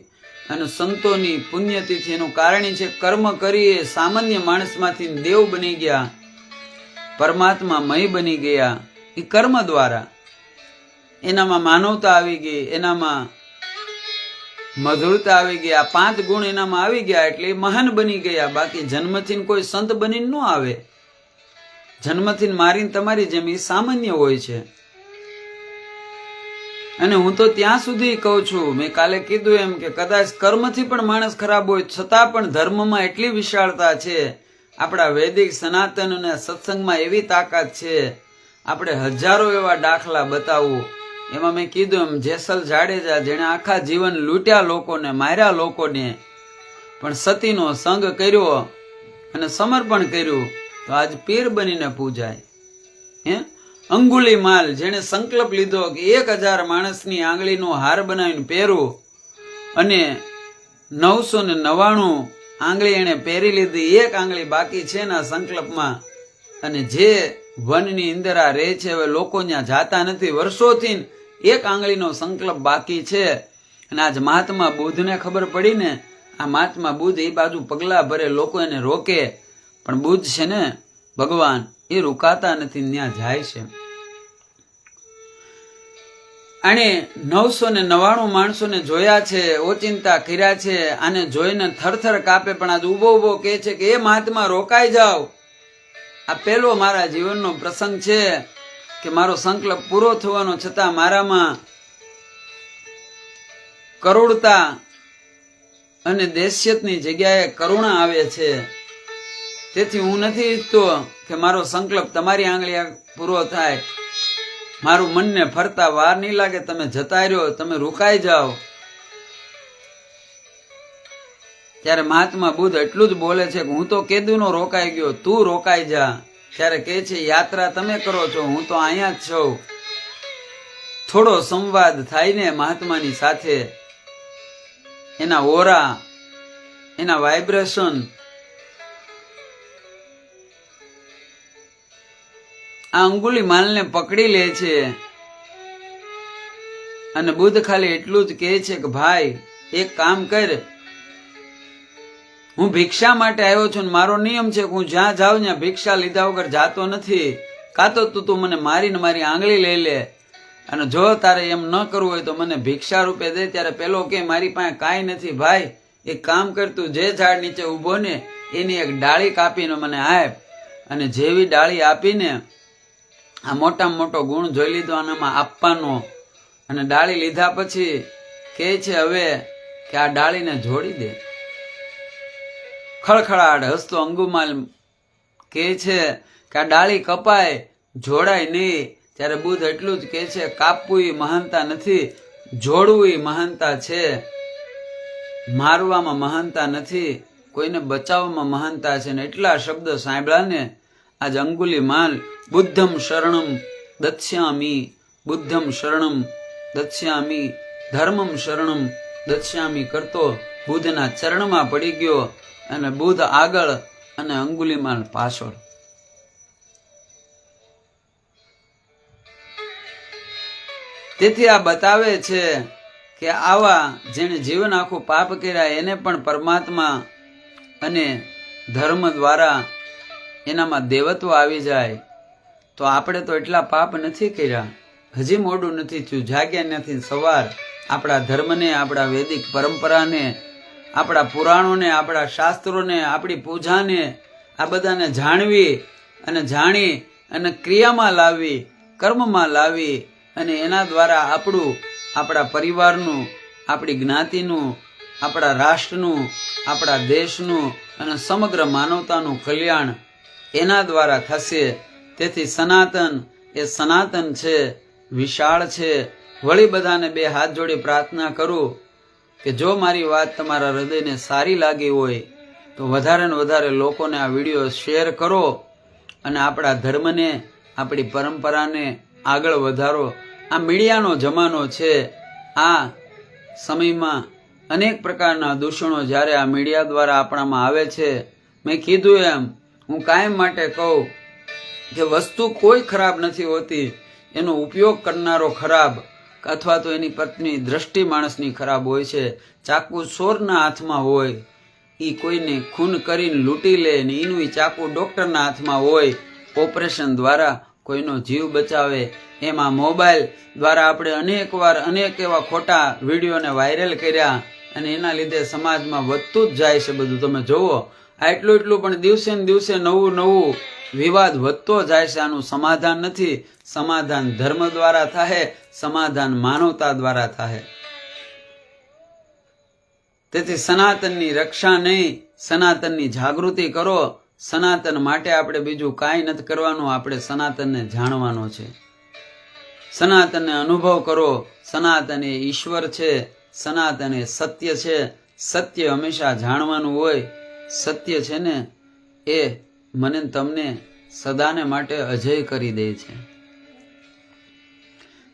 અને સંતોની પુણ્યતિથિ, એનું કારણ છે કર્મ કરી સામાન્ય માણસમાંથી દેવ બની ગયા, પરમાત્મા મય બની ગયા. એ કર્મ દ્વારા એનામાં માનવતા આવી ગઈ, એનામાં મધુરતા આવી ગઈ, આ 5 ગુણ એનામાં આવી ગયા એટલે એ મહાન બની ગયા. બાકી જન્મથી કોઈ સંત બનીને ન આવે. જન્મથી મારીને તમારી જેમ એ સામાન્ય હોય છે. અને હું તો ત્યાં સુધી કહું છું, મેં કાલે કીધું એમ કે કદાચ કર્મથી પણ માણસ ખરાબ હોય છતાં પણ ધર્મમાં એટલી વિશાળતા છે. આપણા વૈદિક સનાતન અને સત્સંગમાં એવી તાકાત છે. આપણે હજારો એવા દાખલા બતાવું એમાં મેં કીધું એમ જેસલ જાડેજા જેણે આખા જીવન લૂંટ્યા લોકોને, માર્યા લોકોને, પણ સતીનો સંગ કર્યો અને સમર્પણ કર્યું તો આજ પીર બનીને પૂજાય. હે અંગુલીમાલ જેણે સંકલ્પ લીધો કે 1000 માણસની આંગળીનો હાર બનાવીને પહેરું અને 999 આંગળી એને પહેરી લીધી, એક આંગળી બાકી છે ના સંકલ્પમાં, અને જે વનની અંદર આ રહે છે હવે લોકો ત્યાં જાતા નથી વર્ષોથી, એક આંગળીનો સંકલ્પ બાકી છે. અને આજ મહાત્મા બુદ્ધને ખબર પડી ને, આ મહાત્મા બુદ્ધ એ બાજુ પગલા ભરે, લોકો એને રોકે, પણ બુદ્ધ છે ને ભગવાન એ રોકાતા નથી, ત્યાં જાય છે. આને 999 માણસોને જોયા છે, ઓચિંતા કર્યા છે, આને જોઈને થરથર કાપે, પણ આજ ઉભો ઉભો કહે છે કે એ મહાત્મા રોકાઈ જાઓ, આ પેલો મારા જીવનનો પ્રસંગ છે કે મારો સંકલ્પ પૂરો થવાનો છતાં મારામાં કરુણતા અને દેશિયતની જગ્યાએ કરુણા આવે છે. તેથી હું નથી ઈચ્છતો કે મારો સંકલ્પ તમારી આંગળી પૂરો થાય, મારું મનને ફરતા વાર નહીં લાગે, તમે જતા રહ્યો, તમે રોકાઈ જાઓ. ત્યારે મહાત્મા બુદ્ધ એટલું જ બોલે છે કે હું તો કેદુનો રોકાઈ ગયો, તું રોકાઈ જા. ત્યારે કહે છે યાત્રા તમે કરો છો, હું તો અહીંયા જ છું. થોડો સંવાદ થાય ને મહાત્માની સાથે, એના ઓરા, એના વાઇબ્રેશન, આ અંગુલીમાલને પકડી લે છે. અને બુદ્ધ ખાલી એટલું જ કહે છે કે ભાઈ એક કામ કર, હું ભિક્ષા માટે આવ્યો છું, મારો નિયમ છે કે હું જ્યાં જાઉં ત્યાં ભિક્ષા લીધા વગર જાતો નથી. કાં તો તું મને મારીને મારી આંગળી લઈ લે, અને જો તારે એમ ન કરવું હોય તો મને ભિક્ષા રૂપે દે. ત્યારે પેલો કે મારી પાસે કાંઈ નથી ભાઈ, એક કામ કર, તું જે ઝાડ નીચે ઊભો ને એની એક ડાળી કાપીને મને આપ. અને જેવી ડાળી આપીને આ મોટામાં મોટો ગુણ જોઈ લીધો આનામાં આપવાનો, અને ડાળી લીધા પછી કહે છે હવે કે આ ડાળીને જોડી દે. ખળખળાટ હસતો અંગુમાલ કહે છે કે આ ડાળી કપાય, જોડાય નહીં. ત્યારે બુદ્ધ એટલું જ કહે છે કાપવું મહાનતા નથી, જોડવું મહાનતા છે. મારવામાં મહાનતા નથી, કોઈને બચાવવામાં મહાનતા છે. ને એટલા શબ્દ સાંભળ્યા ને આજ અંગુલીમાલ બુદ્ધમ શરણમ દત્સ્યામી, બુદ્ધમ શરણમ દત્સ્યામી, ધર્મમ શરણમ દત્સ્યામી કરતો બુદ્ધના ચરણમાં પડી ગયો. અને બુદ્ધ આગળ અને અંગુલીમાલ પાછળ. તેથી આ બતાવે છે કે આવા જેને જીવન આખું પાપ કર્યા એને પણ પરમાત્મા અને ધર્મ દ્વારા એનામાં દેવત્વ આવી જાય. તો આપણે તો એટલા પાપ નથી કર્યા, હજી મોડું નથી થયું, જાગ્યા નથી સવાર. આપણા ધર્મને, આપણા વૈદિક પરંપરાને, આપણા પુરાણોને, આપણા શાસ્ત્રોને, આપણી પૂજાને, આ બધાને જાણવી અને જાણી અને ક્રિયામાં લાવવી, કર્મમાં લાવી, અને એના દ્વારા આપણું, આપણા પરિવારનું, આપણી જ્ઞાતિનું, આપણા રાષ્ટ્રનું, આપણા દેશનું અને સમગ્ર માનવતાનું કલ્યાણ એના દ્વારા થશે. તેથી સનાતન એ સનાતન છે, વિશાળ છે. વળી બધાને બે હાથ જોડી પ્રાર્થના કરું કે જો મારી વાત તમારા હૃદયને સારી લાગી હોય તો વધારે ને વધારે લોકોને આ વિડીયો શેર કરો અને આપણા ધર્મને, આપણી પરંપરાને આગળ વધારો. આ મીડિયાનો જમાનો છે. આ સમયમાં અનેક પ્રકારના દૂષણો જ્યારે આ મીડિયા દ્વારા આપણામાં આવે છે, મેં કીધું એમ હું કાયમ માટે કહું કે વસ્તુ કોઈ ખરાબ નથી હોતી, એનો ઉપયોગ કરનારો ખરાબ, અથવા તો એની પત્ની દ્રષ્ટિ માણસની ખરાબ હોય છે. ચાકુ ચોરના હાથમાં હોય, એ કોઈને ખૂન કરીને લૂંટી લે, ને એનું ચાકુ ડોક્ટરના હાથમાં હોય, ઓપરેશન દ્વારા કોઈનો જીવ બચાવે. એમાં મોબાઈલ દ્વારા આપણે અનેક એવા ખોટા વિડીયોને વાયરલ કર્યા, અને એના લીધે સમાજમાં વધતું જ જાય છે બધું. તમે જુઓ આ એટલું પણ દિવસે ને દિવસે નવું વિવાદ વધતો જાય છે. આનું સમાધાન નથી. સમાધાન ધર્મ દ્વારા થાય, સમાધાન માનવતા દ્વારા થાય. તેથી સનાતનની રક્ષા નહીં, સનાતનની જાગૃતિ કરો. સનાતન માટે આપણે બીજું કાંઈ નથી કરવાનું, આપણે સનાતનને જાણવાનો છે. સનાતનને અનુભવ કરો. સનાતન એ ઈશ્વર છે, સનાતન એ સત્ય છે. સત્ય હંમેશા જાણવાનું હોય. સત્ય છે ને એ મને તમને સદાને માટે અજય કરી દે છે.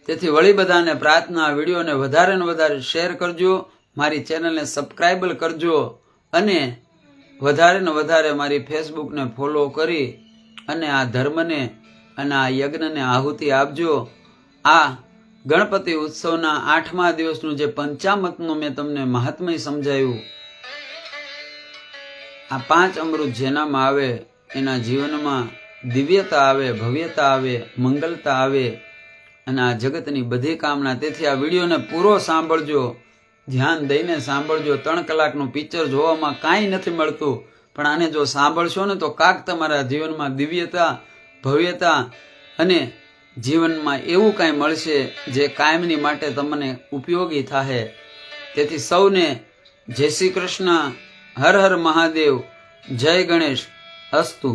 તેથી વળી બધાને પ્રાર્થના, આ વિડીયોને વધારે ને વધારે શેર કરજો, મારી ચેનલને સબસ્ક્રાઇબ કરજો અને વધારે ને વધારે મારી ફેસબુકને ફોલો કરી અને આ ધર્મને અને આ યજ્ઞને આહુતિ આપજો. આ ગણપતિ ઉત્સવના 8મા દિવસનું જે પંચામૃતનું મેં તમને મહાત્મય સમજાયું, આ 5 અમૃત જેનામાં આવે એના જીવનમાં દિવ્યતા આવે, ભવ્યતા આવે, મંગલતા આવે અને આ જગતની બધી કામના. તેથી આ વિડીયોને પૂરો સાંભળજો, ધ્યાન દઈને સાંભળજો. 3 કલાકનું પિક્ચર જોવામાં કાંઈ નથી મળતું, પણ આને જો સાંભળશો ને તો કાંક તમારા જીવનમાં દિવ્યતા, ભવ્યતા અને જીવનમાં એવું કાંઈ મળશે જે કાયમની માટે તમને ઉપયોગી થાય. તેથી સૌને જય શ્રી કૃષ્ણ, હર હર મહાદેવ, જય ગણેશ, અસ્તુ.